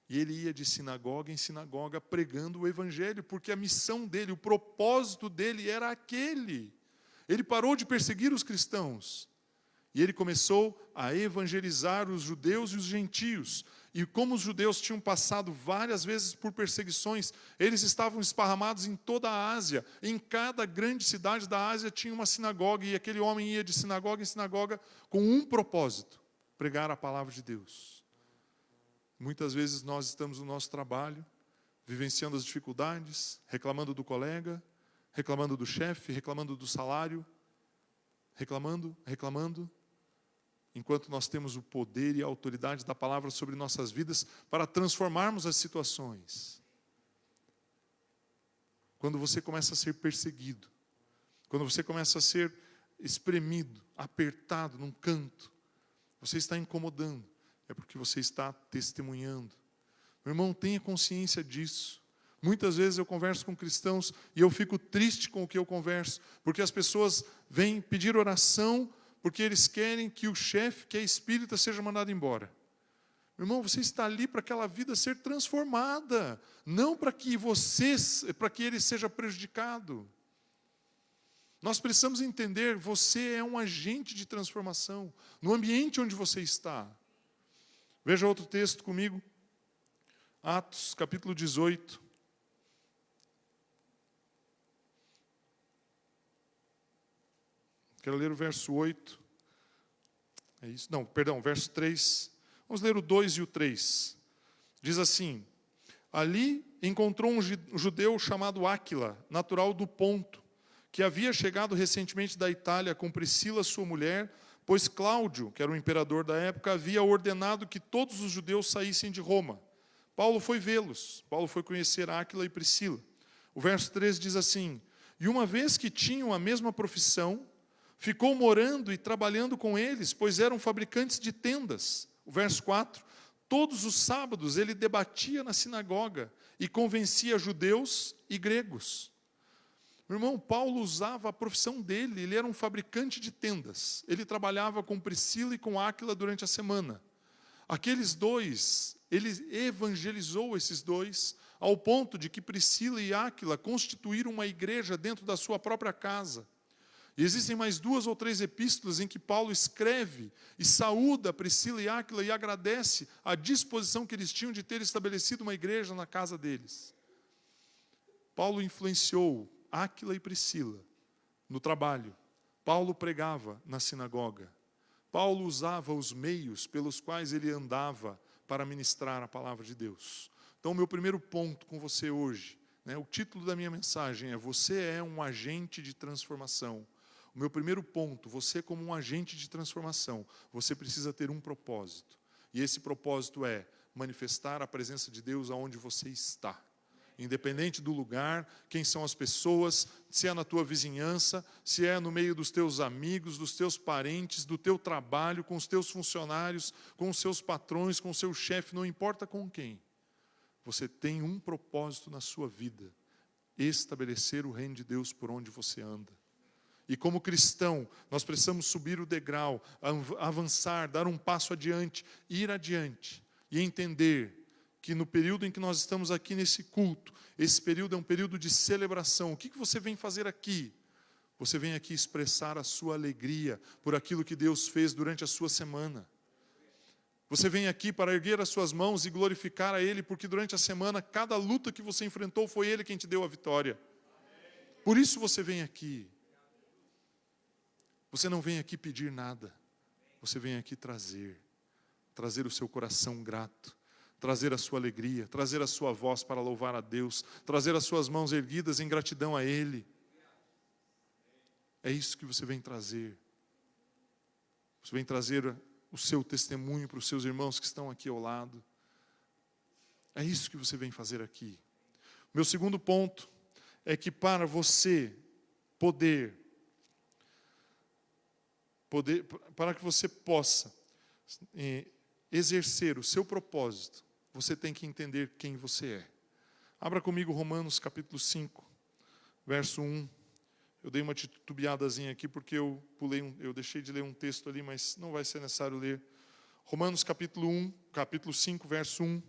E ele ia de sinagoga em sinagoga pregando o evangelho, porque a missão dele, o propósito dele era aquele. Ele parou de perseguir os cristãos. E ele começou a evangelizar os judeus e os gentios. E como os judeus tinham passado várias vezes por perseguições, eles estavam esparramados em toda a Ásia. Em cada grande cidade da Ásia tinha uma sinagoga, e aquele homem ia de sinagoga em sinagoga com um propósito: pregar a palavra de Deus. Muitas vezes nós estamos no nosso trabalho, vivenciando as dificuldades, reclamando do colega, reclamando do chefe, reclamando do salário, reclamando, enquanto nós temos o poder e a autoridade da palavra sobre nossas vidas para transformarmos as situações. Quando você começa a ser perseguido, quando você começa a ser espremido, apertado num canto, você está incomodando, é porque você está testemunhando. Meu irmão, tenha consciência disso. Muitas vezes eu converso com cristãos e eu fico triste com o que eu converso, porque as pessoas vêm pedir oração porque eles querem que o chefe, que é espírita, seja mandado embora. Irmão, você está ali para aquela vida ser transformada, não para que ele seja prejudicado. Nós precisamos entender, você é um agente de transformação no ambiente onde você está. Veja outro texto comigo, Atos, capítulo 18. Quero ler o verso 8. É isso? Não, perdão, verso 3. Vamos ler o 2 e o 3. Diz assim: ali encontrou um judeu chamado Áquila, natural do Ponto, que havia chegado recentemente da Itália com Priscila, sua mulher, pois Cláudio, que era o imperador da época, havia ordenado que todos os judeus saíssem de Roma. Paulo foi vê-los, Paulo foi conhecer Áquila e Priscila. O verso 3 diz assim: e uma vez que tinham a mesma profissão, ficou morando e trabalhando com eles, pois eram fabricantes de tendas. O verso 4, todos os sábados ele debatia na sinagoga e convencia judeus e gregos. Meu irmão, Paulo usava a profissão dele, ele era um fabricante de tendas. Ele trabalhava com Priscila e com Áquila durante a semana. Aqueles dois, ele evangelizou esses dois, ao ponto de que Priscila e Áquila constituíram uma igreja dentro da sua própria casa. E existem mais 2 ou 3 epístolas em que Paulo escreve e saúda Priscila e Áquila e agradece a disposição que eles tinham de ter estabelecido uma igreja na casa deles. Paulo influenciou Áquila e Priscila no trabalho. Paulo pregava na sinagoga. Paulo usava os meios pelos quais ele andava para ministrar a palavra de Deus. Então, o meu primeiro ponto com você hoje, o título da minha mensagem é: você é um agente de transformação. O meu primeiro ponto, você como um agente de transformação, você precisa ter um propósito. E esse propósito é manifestar a presença de Deus aonde você está. Independente do lugar, quem são as pessoas, se é na tua vizinhança, se é no meio dos teus amigos, dos teus parentes, do teu trabalho, com os teus funcionários, com os seus patrões, com o seu chefe, não importa com quem. Você tem um propósito na sua vida: estabelecer o reino de Deus por onde você anda. E como cristão, nós precisamos subir o degrau, avançar, dar um passo adiante, ir adiante e entender que no período em que nós estamos aqui nesse culto, esse período é um período de celebração. O que você vem fazer aqui? Você vem aqui expressar a sua alegria por aquilo que Deus fez durante a sua semana. Você vem aqui para erguer as suas mãos e glorificar a Ele, porque durante a semana, cada luta que você enfrentou, foi Ele quem te deu a vitória. Por isso você vem aqui. Você não vem aqui pedir nada. Você vem aqui trazer o seu coração grato, trazer a sua alegria, trazer a sua voz para louvar a Deus, trazer as suas mãos erguidas em gratidão a Ele. É isso que você vem trazer. Você vem trazer o seu testemunho para os seus irmãos que estão aqui ao lado. É isso que você vem fazer aqui. Meu segundo ponto é que para você para que você possa exercer o seu propósito, você tem que entender quem você é. Abra comigo Romanos capítulo 5, verso 1. Eu dei uma titubeadazinha aqui porque eu deixei de ler um texto ali, mas não vai ser necessário ler. Romanos capítulo 5, verso 1.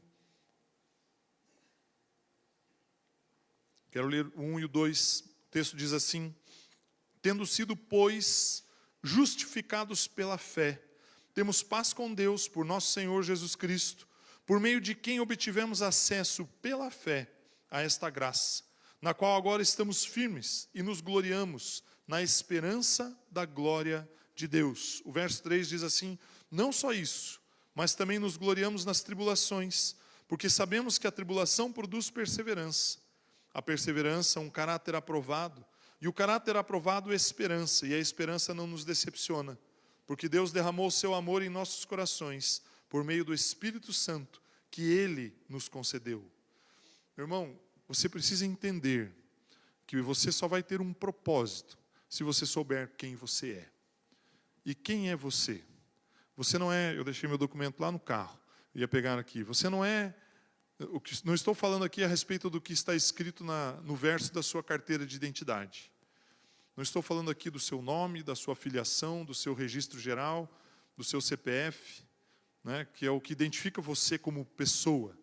Quero ler o 1 e o 2. O texto diz assim: tendo sido, pois, justificados pela fé, temos paz com Deus por nosso Senhor Jesus Cristo, por meio de quem obtivemos acesso pela fé a esta graça, na qual agora estamos firmes e nos gloriamos na esperança da glória de Deus. O verso 3 diz assim: não só isso, mas também nos gloriamos nas tribulações, porque sabemos que a tribulação produz perseverança. A perseverança, um caráter aprovado, e o caráter aprovado é esperança, e a esperança não nos decepciona, porque Deus derramou o seu amor em nossos corações, por meio do Espírito Santo, que Ele nos concedeu. Meu irmão, você precisa entender que você só vai ter um propósito, se você souber quem você é. E quem é você? Você não é, eu deixei meu documento lá no carro, ia pegar aqui, você não é, não estou falando aqui a respeito do que está escrito no verso da sua carteira de identidade. Não estou falando aqui do seu nome, da sua filiação, do seu registro geral, do seu CPF, né, que é o que identifica você como pessoa.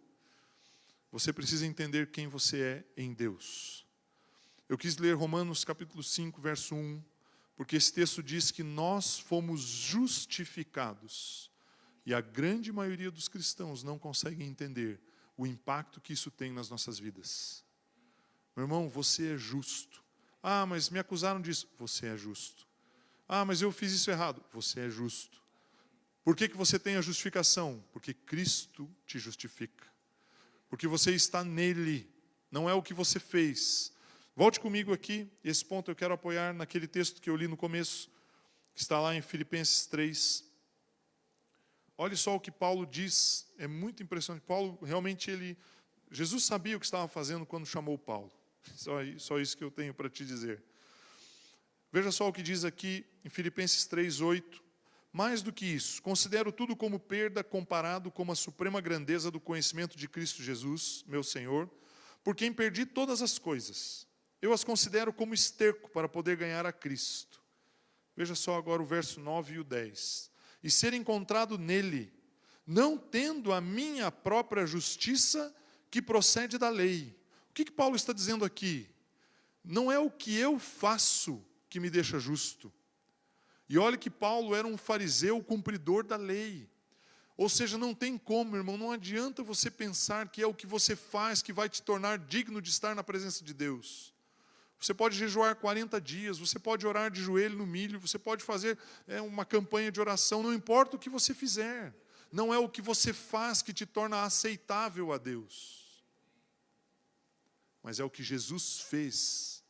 Você precisa entender quem você é em Deus. Eu quis ler Romanos capítulo 5, verso 1, porque esse texto diz que nós fomos justificados. E a grande maioria dos cristãos não consegue entender o impacto que isso tem nas nossas vidas. Meu irmão, você é justo. Ah, mas me acusaram disso. Você é justo. Ah, mas eu fiz isso errado. Você é justo. Por que você tem a justificação? Porque Cristo te justifica. Porque você está nele. Não é o que você fez. Volte comigo aqui. Esse ponto eu quero apoiar naquele texto que eu li no começo, que está lá em Filipenses 3. Olhe só o que Paulo diz. É muito impressionante. Paulo, realmente, Jesus sabia o que estava fazendo quando chamou Paulo. Só isso que eu tenho para te dizer. Veja só o que diz aqui em Filipenses 3:8. Mais do que isso, considero tudo como perda comparado com a suprema grandeza do conhecimento de Cristo Jesus, meu Senhor, por quem perdi todas as coisas. Eu as considero como esterco para poder ganhar a Cristo. Veja só agora o verso 9 e o 10. E ser encontrado nele, não tendo a minha própria justiça que procede da lei. O que Paulo está dizendo aqui? Não é o que eu faço que me deixa justo. E olha que Paulo era um fariseu cumpridor da lei. Ou seja, não tem como, irmão, não adianta você pensar que é o que você faz que vai te tornar digno de estar na presença de Deus. Você pode jejuar 40 dias, você pode orar de joelho no milho, você pode fazer uma campanha de oração, não importa o que você fizer. Não é o que você faz que te torna aceitável a Deus. Mas é o que Jesus fez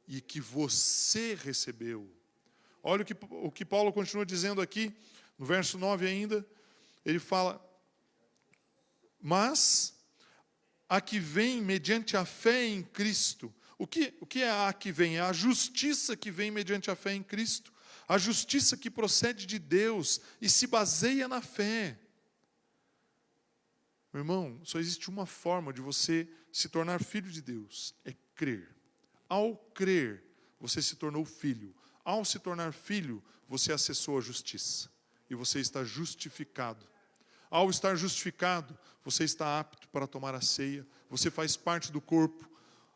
e que você recebeu. Olha o que Paulo continua dizendo aqui, no verso 9 ainda, ele fala, mas a que vem mediante a fé em Cristo. O que é a que vem? É a justiça que vem mediante a fé em Cristo. A justiça que procede de Deus e se baseia na fé. Meu irmão, só existe uma forma de você se tornar filho de Deus, é crer. Ao crer, você se tornou filho. Ao se tornar filho, você acessou a justiça. E você está justificado. Ao estar justificado, você está apto para tomar a ceia. Você faz parte do corpo.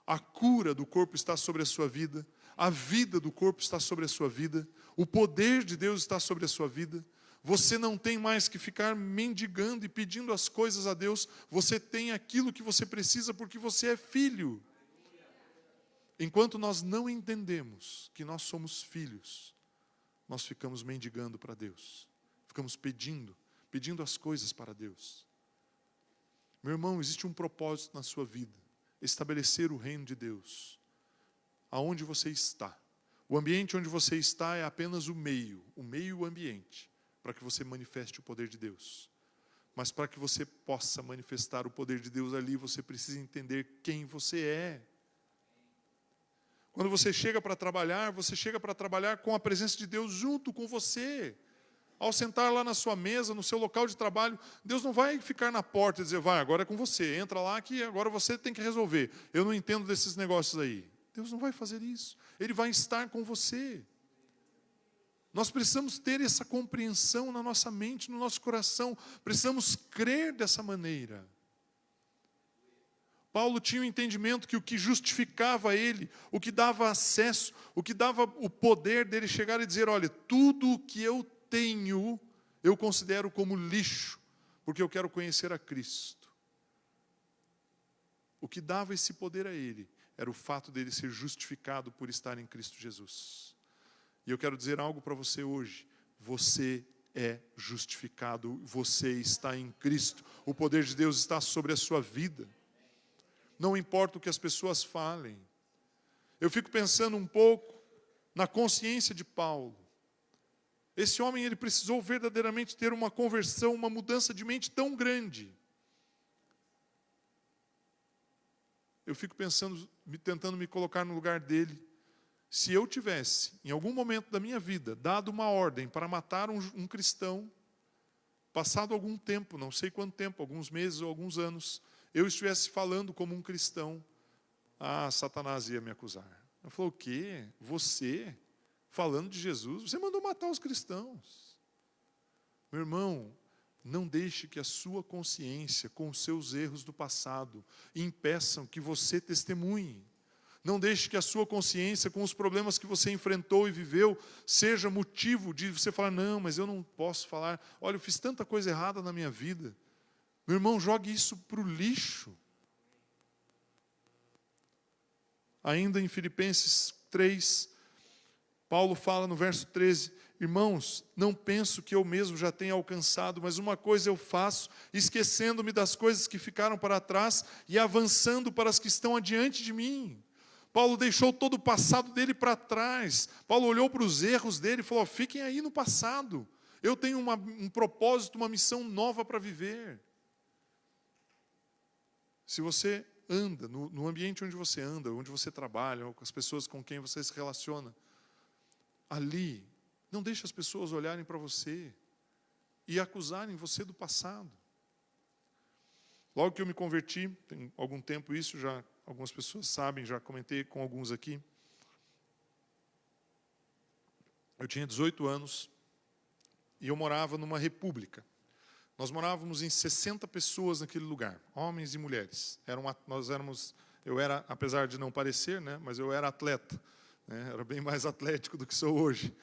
A cura do corpo está sobre a sua vida. A vida do corpo está sobre a sua vida. O poder de Deus está sobre a sua vida. Você não tem mais que ficar mendigando e pedindo as coisas a Deus. Você tem aquilo que você precisa porque você é filho. Enquanto nós não entendemos que nós somos filhos, nós ficamos mendigando para Deus. Ficamos pedindo as coisas para Deus. Meu irmão, existe um propósito na sua vida. Estabelecer o reino de Deus. Aonde você está. O ambiente onde você está é apenas o meio e o ambiente, para que você manifeste o poder de Deus. Mas para que você possa manifestar o poder de Deus ali, você precisa entender quem você é. Quando você chega para trabalhar com a presença de Deus junto com você. Ao sentar lá na sua mesa, no seu local de trabalho, Deus não vai ficar na porta e dizer, vai, agora é com você, entra lá que agora você tem que resolver. Eu não entendo desses negócios aí. Deus não vai fazer isso. Ele vai estar com você. Nós precisamos ter essa compreensão na nossa mente, no nosso coração. Precisamos crer dessa maneira. Paulo tinha o entendimento que o que justificava ele, o que dava acesso, o que dava o poder dele chegar e dizer, olha, tudo o que eu tenho, eu considero como lixo, porque eu quero conhecer a Cristo. O que dava esse poder a ele, era o fato dele ser justificado por estar em Cristo Jesus. E eu quero dizer algo para você hoje, você é justificado, você está em Cristo, o poder de Deus está sobre a sua vida. Não importa o que as pessoas falem. Eu fico pensando um pouco na consciência de Paulo. Esse homem, ele precisou verdadeiramente ter uma conversão, uma mudança de mente tão grande. Eu fico pensando, tentando me colocar no lugar dele. Se eu tivesse, em algum momento da minha vida, dado uma ordem para matar um cristão, passado algum tempo, não sei quanto tempo, alguns meses ou alguns anos, eu estivesse falando como um cristão, Satanás ia me acusar. Ela falou, o quê? Você, falando de Jesus, você mandou matar os cristãos. Meu irmão, não deixe que a sua consciência, com os seus erros do passado, impeçam que você testemunhe. Não deixe que a sua consciência, com os problemas que você enfrentou e viveu, seja motivo de você falar, não, mas eu não posso falar. Olha, eu fiz tanta coisa errada na minha vida. Meu irmão, jogue isso para o lixo. Ainda em Filipenses 3, Paulo fala no verso 13, irmãos, não penso que eu mesmo já tenha alcançado, mas uma coisa eu faço, esquecendo-me das coisas que ficaram para trás e avançando para as que estão adiante de mim. Paulo deixou todo o passado dele para trás. Paulo olhou para os erros dele e falou, fiquem aí no passado. Eu tenho um propósito, uma missão nova para viver. Se você anda, no ambiente onde você anda, onde você trabalha, ou com as pessoas com quem você se relaciona, ali, não deixe as pessoas olharem para você e acusarem você do passado. Logo que eu me converti, tem algum tempo isso, já algumas pessoas sabem, já comentei com alguns aqui. Eu tinha 18 anos e eu morava numa república. Nós morávamos em 60 pessoas naquele lugar, homens e mulheres. Eu era, apesar de não parecer, né, mas eu era atleta. Né, era bem mais atlético do que sou hoje.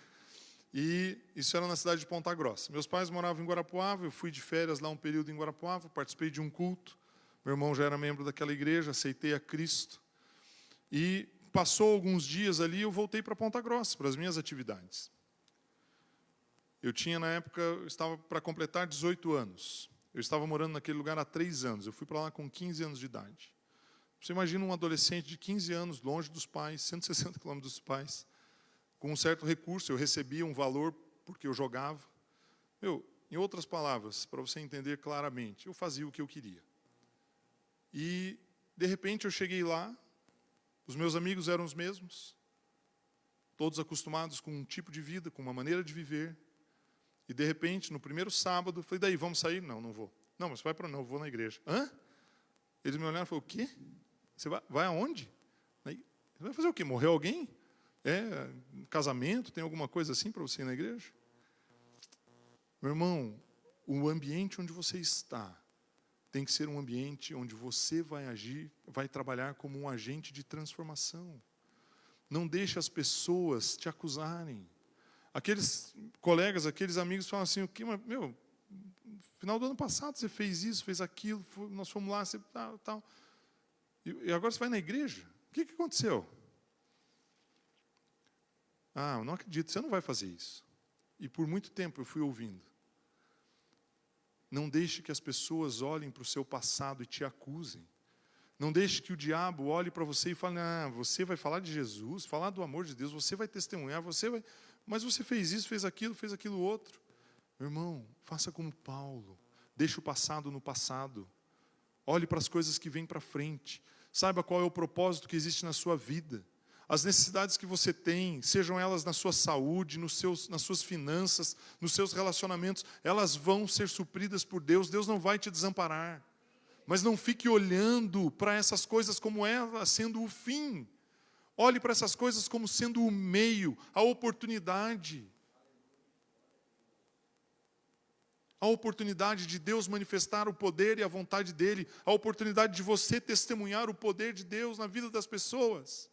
E isso era na cidade de Ponta Grossa. Meus pais moravam em Guarapuava, eu fui de férias lá um período em Guarapuava, participei de um culto. Meu irmão já era membro daquela igreja, aceitei a Cristo. E passou alguns dias ali, eu voltei para Ponta Grossa, para as minhas atividades. Eu tinha, na época, eu estava para completar 18 anos. Eu estava morando naquele lugar há 3 anos. Eu fui para lá com 15 anos de idade. Você imagina um adolescente de 15 anos, longe dos pais, 160 quilômetros dos pais, com um certo recurso. Eu recebia um valor porque eu jogava. Em outras palavras, para você entender claramente, eu fazia o que eu queria. E, de repente, eu cheguei lá, os meus amigos eram os mesmos, todos acostumados com um tipo de vida, com uma maneira de viver. E, de repente, no primeiro sábado, eu falei, daí, vamos sair? Não, não vou. Não, mas vai para não, eu vou na igreja. Hã? Eles me olharam e falaram, o quê? Você vai aonde? Você vai fazer o quê? Morreu alguém? Casamento, tem alguma coisa assim para você ir na igreja? Meu irmão, o ambiente onde você está tem que ser um ambiente onde você vai agir, vai trabalhar como um agente de transformação. Não deixe as pessoas te acusarem. Aqueles colegas, aqueles amigos falam assim, no final do ano passado você fez isso, fez aquilo, nós fomos lá, você tal. E agora você vai na igreja? O que aconteceu? Eu não acredito, você não vai fazer isso. E por muito tempo eu fui ouvindo. Não deixe que as pessoas olhem para o seu passado e te acusem. Não deixe que o diabo olhe para você e fale, você vai falar de Jesus, falar do amor de Deus, você vai testemunhar, mas você fez isso, fez aquilo outro. Meu irmão, faça como Paulo. Deixe o passado no passado. Olhe para as coisas que vêm para frente. Saiba qual é o propósito que existe na sua vida. As necessidades que você tem, sejam elas na sua saúde, nas suas finanças, nos seus relacionamentos, elas vão ser supridas por Deus. Deus não vai te desamparar. Mas não fique olhando para essas coisas como elas sendo o fim. Olhe para essas coisas como sendo o meio, a oportunidade. A oportunidade de Deus manifestar o poder e a vontade dEle. A oportunidade de você testemunhar o poder de Deus na vida das pessoas.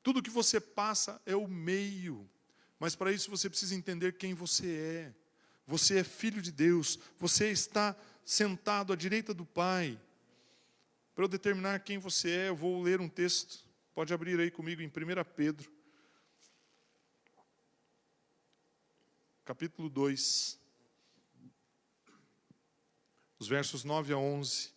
Tudo que você passa é o meio. Mas para isso você precisa entender quem você é. Você é filho de Deus. Você está sentado à direita do Pai. Para eu determinar quem você é, eu vou ler um texto. Pode abrir aí comigo em 1 Pedro. Capítulo 2. Os versos 9 a 11.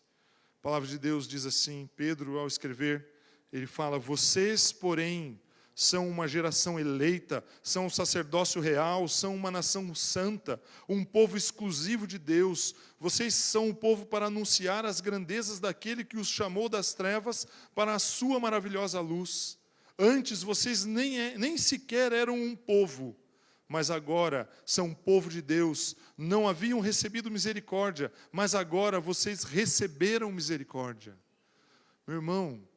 A palavra de Deus diz assim, Pedro, ao escrever, ele fala, vocês, porém, são uma geração eleita, são um sacerdócio real, são uma nação santa, um povo exclusivo de Deus. Vocês são um povo para anunciar as grandezas daquele que os chamou das trevas para a sua maravilhosa luz. Antes vocês nem sequer eram um povo, mas agora são um povo de Deus. Não haviam recebido misericórdia, mas agora vocês receberam misericórdia. Meu irmão,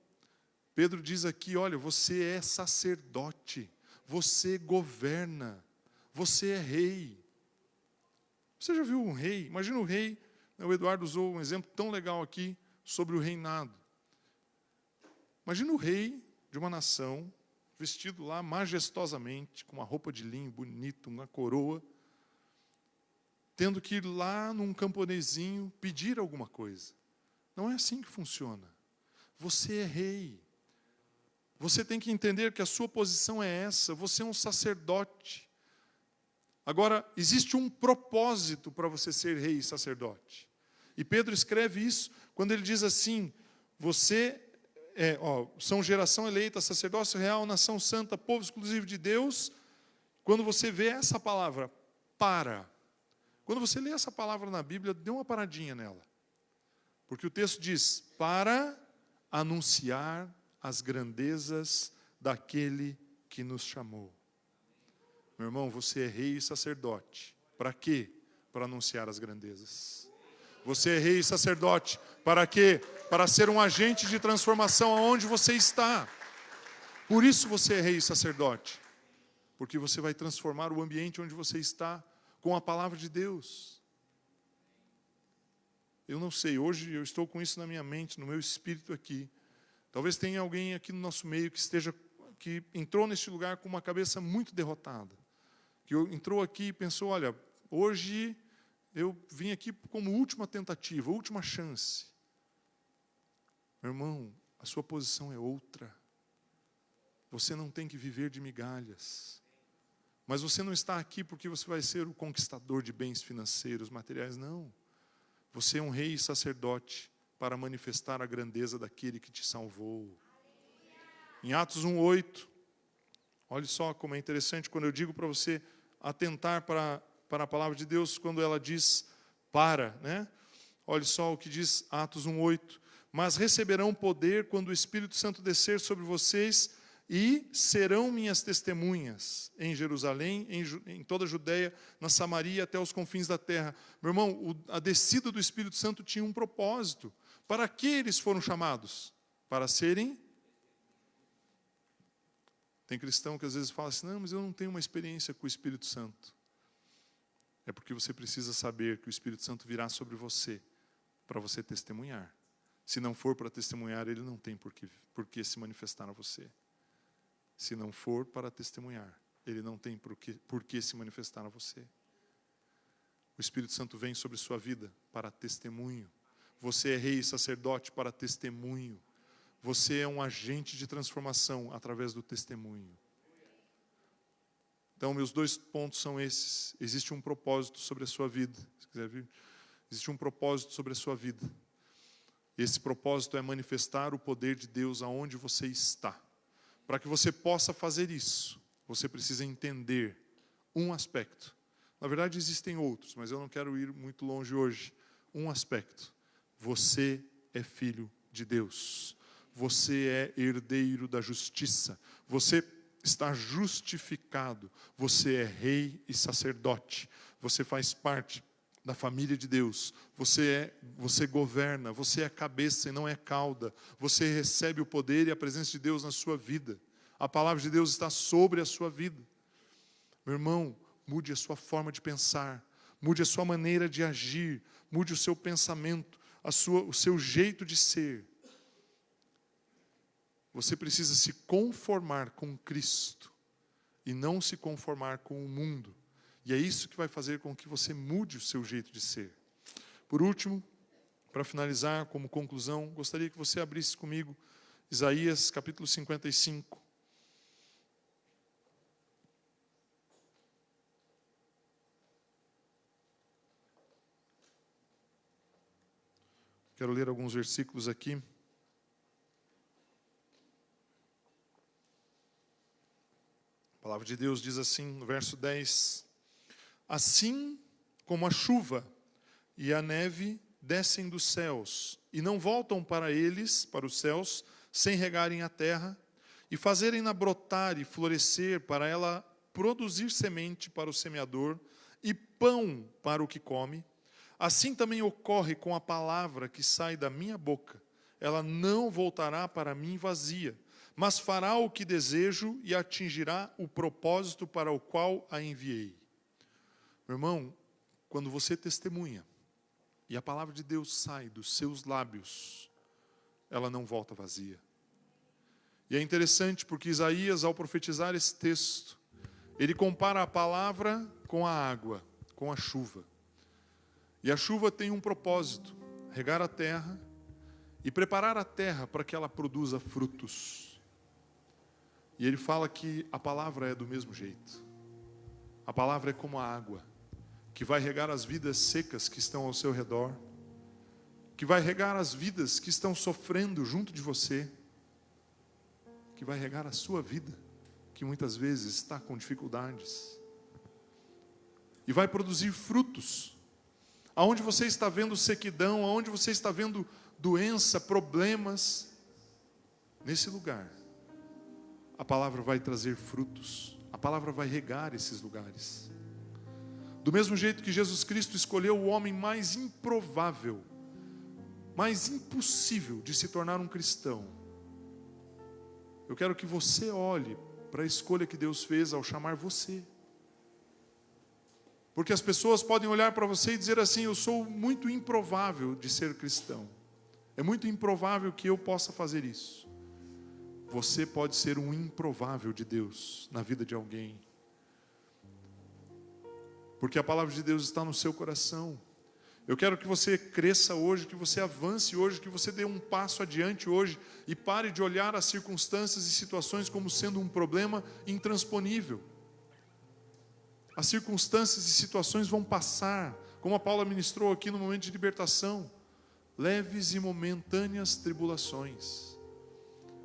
Pedro diz aqui, olha, você é sacerdote, você governa, você é rei. Você já viu um rei? Imagina o rei, o Eduardo usou um exemplo tão legal aqui sobre o reinado. Imagina o rei de uma nação, vestido lá majestosamente, com uma roupa de linho bonita, uma coroa, tendo que ir lá num camponezinho pedir alguma coisa. Não é assim que funciona. Você é rei. Você tem que entender que a sua posição é essa. Você é um sacerdote. Agora, existe um propósito para você ser rei e sacerdote. E Pedro escreve isso quando ele diz assim, são geração eleita, sacerdócio real, nação santa, povo exclusivo de Deus. Quando você vê essa palavra, quando você lê essa palavra na Bíblia, dê uma paradinha nela. Porque o texto diz, para anunciar as grandezas daquele que nos chamou. Meu irmão, você é rei e sacerdote. Para quê? Para anunciar as grandezas. Você é rei e sacerdote. Para quê? Para ser um agente de transformação aonde você está. Por isso você é rei e sacerdote. Porque você vai transformar o ambiente onde você está com a palavra de Deus. Eu não sei, hoje eu estou com isso na minha mente, no meu espírito aqui. Talvez tenha alguém aqui no nosso meio que entrou neste lugar com uma cabeça muito derrotada. Que entrou aqui e pensou, olha, hoje eu vim aqui como última tentativa, última chance. Meu irmão, a sua posição é outra. Você não tem que viver de migalhas. Mas você não está aqui porque você vai ser o conquistador de bens financeiros, materiais, não. Você é um rei e sacerdote para manifestar a grandeza daquele que te salvou. Em Atos 1:8, olha só como é interessante quando eu digo para você atentar para a palavra de Deus, quando ela diz né? Olha só o que diz Atos 1:8. Mas receberão poder quando o Espírito Santo descer sobre vocês e serão minhas testemunhas em Jerusalém, em toda a Judeia, na Samaria, até os confins da terra. Meu irmão, a descida do Espírito Santo tinha um propósito. Para que eles foram chamados? Para serem... Tem cristão que às vezes fala assim, não, mas eu não tenho uma experiência com o Espírito Santo. É porque você precisa saber que o Espírito Santo virá sobre você, para você testemunhar. Se não for para testemunhar, ele não tem por que se manifestar a você. Se não for para testemunhar, ele não tem por que se manifestar a você. O Espírito Santo vem sobre sua vida para testemunho. Você é rei e sacerdote para testemunho. Você é um agente de transformação através do testemunho. Então, meus 2 pontos são esses. Existe um propósito sobre a sua vida. Se quiser vir, existe um propósito sobre a sua vida. Esse propósito é manifestar o poder de Deus aonde você está. Para que você possa fazer isso, você precisa entender um aspecto. Na verdade, existem outros, mas eu não quero ir muito longe hoje. Um aspecto. Você é filho de Deus. Você é herdeiro da justiça. Você está justificado. Você é rei e sacerdote. Você faz parte da família de Deus. Você governa. Você é cabeça e não é cauda. Você recebe o poder e a presença de Deus na sua vida. A palavra de Deus está sobre a sua vida. Meu irmão, mude a sua forma de pensar. Mude a sua maneira de agir. Mude o seu pensamento. O seu jeito de ser. Você precisa se conformar com Cristo e não se conformar com o mundo. E é isso que vai fazer com que você mude o seu jeito de ser. Por último, para finalizar, como conclusão, gostaria que você abrisse comigo Isaías capítulo 55. Quero ler alguns versículos aqui. A palavra de Deus diz assim, no verso 10. Assim como a chuva e a neve descem dos céus e não voltam para eles, para os céus, sem regarem a terra e fazerem-na brotar e florescer para ela produzir semente para o semeador e pão para o que come, assim também ocorre com a palavra que sai da minha boca. ela não voltará para mim vazia, mas fará o que desejo e atingirá o propósito para o qual a enviei. Meu irmão, quando você testemunha e a palavra de Deus sai dos seus lábios, ela não volta vazia. E é interessante porque Isaías, ao profetizar esse texto, ele compara a palavra com a água, com a chuva. E a chuva tem um propósito: regar a terra e preparar a terra para que ela produza frutos. E ele fala que a palavra é do mesmo jeito. A palavra é como a água, que vai regar as vidas secas que estão ao seu redor, que vai regar as vidas que estão sofrendo junto de você, que vai regar a sua vida, que muitas vezes está com dificuldades, e vai produzir frutos. Aonde você está vendo sequidão, aonde você está vendo doença, problemas, nesse lugar, a palavra vai trazer frutos, a palavra vai regar esses lugares. Do mesmo jeito que Jesus Cristo escolheu o homem mais improvável, mais impossível de se tornar um cristão, eu quero que você olhe para a escolha que Deus fez ao chamar você. Porque as pessoas podem olhar para você e dizer assim: eu sou muito improvável de ser cristão. É muito improvável que eu possa fazer isso. Você pode ser um improvável de Deus na vida de alguém. Porque a palavra de Deus está no seu coração. Eu quero que você cresça hoje, que você avance hoje, que você dê um passo adiante hoje e pare de olhar as circunstâncias e situações como sendo um problema intransponível. As circunstâncias e situações vão passar, como a Paula ministrou aqui no momento de libertação. Leves e momentâneas tribulações.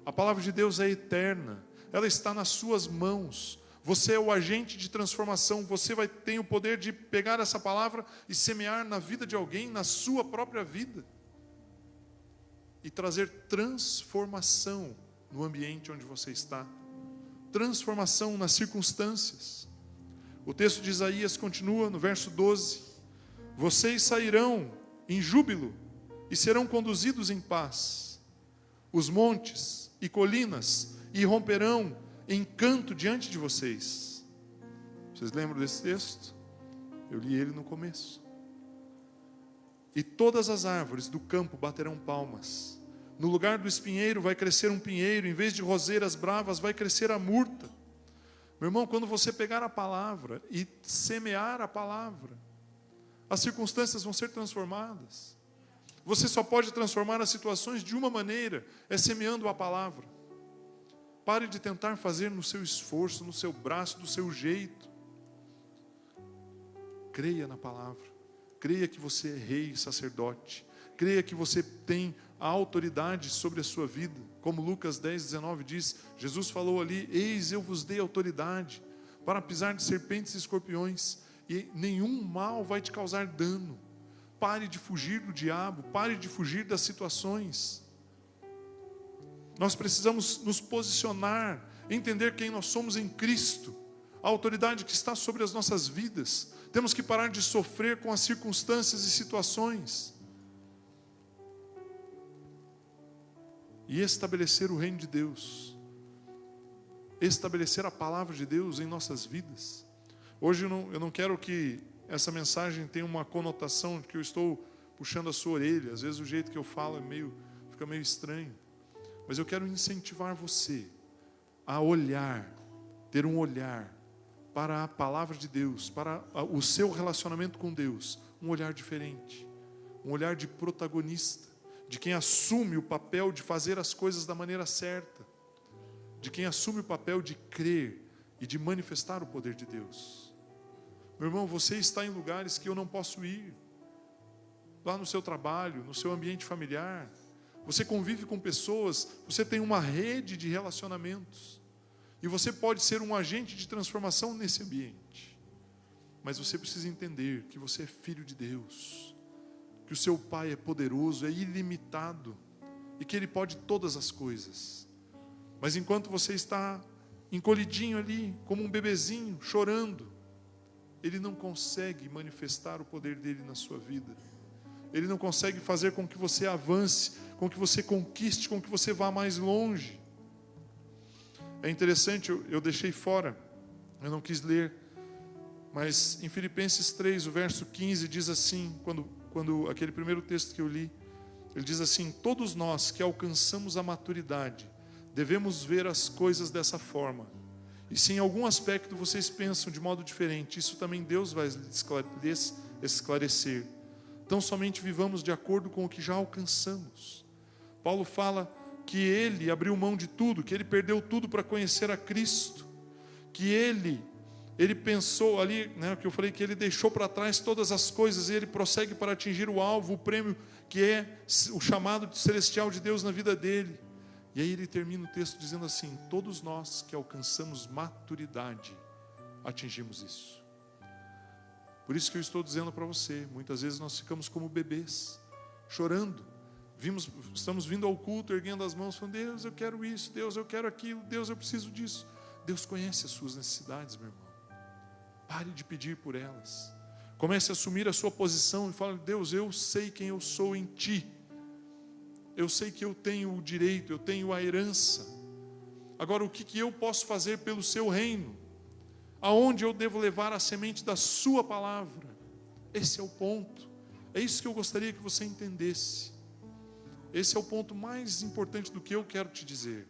A palavra de Deus é eterna, ela está nas suas mãos. Você é o agente de transformação, você tem o poder de pegar essa palavra e semear na vida de alguém, na sua própria vida. E trazer transformação no ambiente onde você está. Transformação nas circunstâncias. O texto de Isaías continua no verso 12. Vocês sairão em júbilo e serão conduzidos em paz. Os montes e colinas irromperão em canto diante de vocês. Vocês lembram desse texto? Eu li ele no começo. E todas as árvores do campo baterão palmas. No lugar do espinheiro vai crescer um pinheiro, em vez de roseiras bravas vai crescer a murta. Meu irmão, quando você pegar a palavra e semear a palavra, as circunstâncias vão ser transformadas. Você só pode transformar as situações de uma maneira, é semeando a palavra. Pare de tentar fazer no seu esforço, no seu braço, do seu jeito. Creia na palavra. Creia que você é rei e sacerdote. Creia que você tem a autoridade sobre a sua vida. Como Lucas 10:19 diz, Jesus falou ali: eis eu vos dei autoridade para pisar de serpentes e escorpiões, e nenhum mal vai te causar dano. Pare de fugir do diabo, pare de fugir das situações. Nós precisamos nos posicionar, entender quem nós somos em Cristo, a autoridade que está sobre as nossas vidas. Temos que parar de sofrer com as circunstâncias e situações e estabelecer o reino de Deus, estabelecer a palavra de Deus em nossas vidas. Hoje eu não quero que essa mensagem tenha uma conotação de que eu estou puxando a sua orelha. Às vezes o jeito que eu falo fica meio estranho. Mas eu quero incentivar você a olhar, ter um olhar para a palavra de Deus, para o seu relacionamento com Deus, um olhar diferente, um olhar de protagonista, de quem assume o papel de fazer as coisas da maneira certa, de quem assume o papel de crer e de manifestar o poder de Deus. Meu irmão, você está em lugares que eu não posso ir, lá no seu trabalho, no seu ambiente familiar. Você convive com pessoas, você tem uma rede de relacionamentos. E você pode ser um agente de transformação nesse ambiente. Mas você precisa entender que você é filho de Deus. Que o seu Pai é poderoso, é ilimitado. E que Ele pode todas as coisas. Mas enquanto você está encolhidinho ali, como um bebezinho, chorando, Ele não consegue manifestar o poder dEle na sua vida. ele não consegue fazer com que você avance, com que você conquiste, com que você vá mais longe. É interessante, eu deixei fora, eu não quis ler, mas em Filipenses 3, o verso 15 diz assim, quando aquele primeiro texto que eu li, ele diz assim: todos nós que alcançamos a maturidade, devemos ver as coisas dessa forma. E se em algum aspecto vocês pensam de modo diferente, isso também Deus vai lhes esclarecer. Então somente vivamos de acordo com o que já alcançamos. Paulo fala que ele abriu mão de tudo, que ele perdeu tudo para conhecer a Cristo, que ele pensou ali, né, que eu falei que ele deixou para trás todas as coisas e ele prossegue para atingir o alvo, o prêmio, que é o chamado celestial de Deus na vida dele. E aí ele termina o texto dizendo assim: todos nós que alcançamos maturidade, atingimos isso. Por isso que eu estou dizendo para você, muitas vezes nós ficamos como bebês, chorando. Estamos vindo ao culto, erguendo as mãos, falando: Deus, eu quero isso, Deus, eu quero aquilo, Deus, eu preciso disso. Deus conhece as suas necessidades, meu irmão. Pare de pedir por elas. Comece a assumir a sua posição e fale: Deus, eu sei quem eu sou em Ti. Eu sei que eu tenho o direito, eu tenho a herança. Agora, o que eu posso fazer pelo Seu reino? Aonde eu devo levar a semente da Sua palavra? Esse é o ponto. É isso que eu gostaria que você entendesse. Esse é o ponto mais importante do que eu quero te dizer.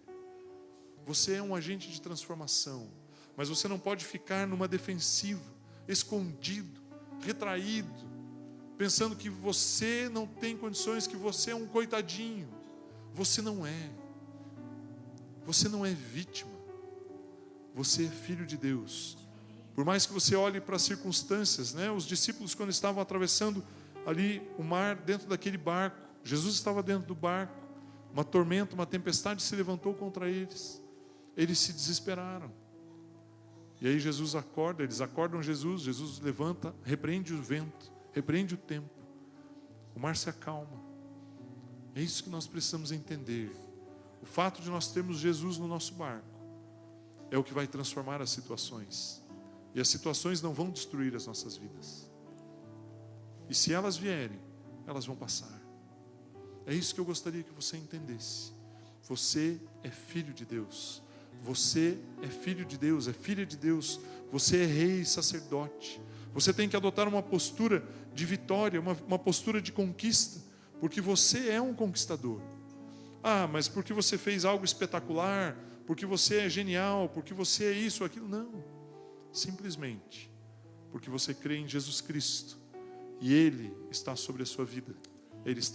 Você é um agente de transformação, mas você não pode ficar numa defensiva, escondido, retraído, pensando que você não tem condições, que você é um coitadinho. Você não é. Você não é vítima. Você é filho de Deus. Por mais que você olhe para as circunstâncias, né? Os discípulos, quando estavam atravessando ali o mar, dentro daquele barco, Jesus estava dentro do barco, uma tormenta, uma tempestade se levantou contra eles. Eles se desesperaram. E aí Jesus acorda, eles acordam Jesus, Jesus levanta, repreende o vento, repreende o tempo, o mar se acalma. É isso que nós precisamos entender. O fato de nós termos Jesus no nosso barco é o que vai transformar as situações. E as situações não vão destruir as nossas vidas. E se elas vierem, elas vão passar. É isso que eu gostaria que você entendesse. Você é filho de Deus. Você é filho de Deus, é filha de Deus. Você é rei e sacerdote. Você tem que adotar uma postura de vitória, uma postura de conquista, porque você é um conquistador. Ah, mas porque você fez algo espetacular, porque você é genial, porque você é isso ou aquilo. Não, simplesmente porque você crê em Jesus Cristo e Ele está sobre a sua vida. Ele está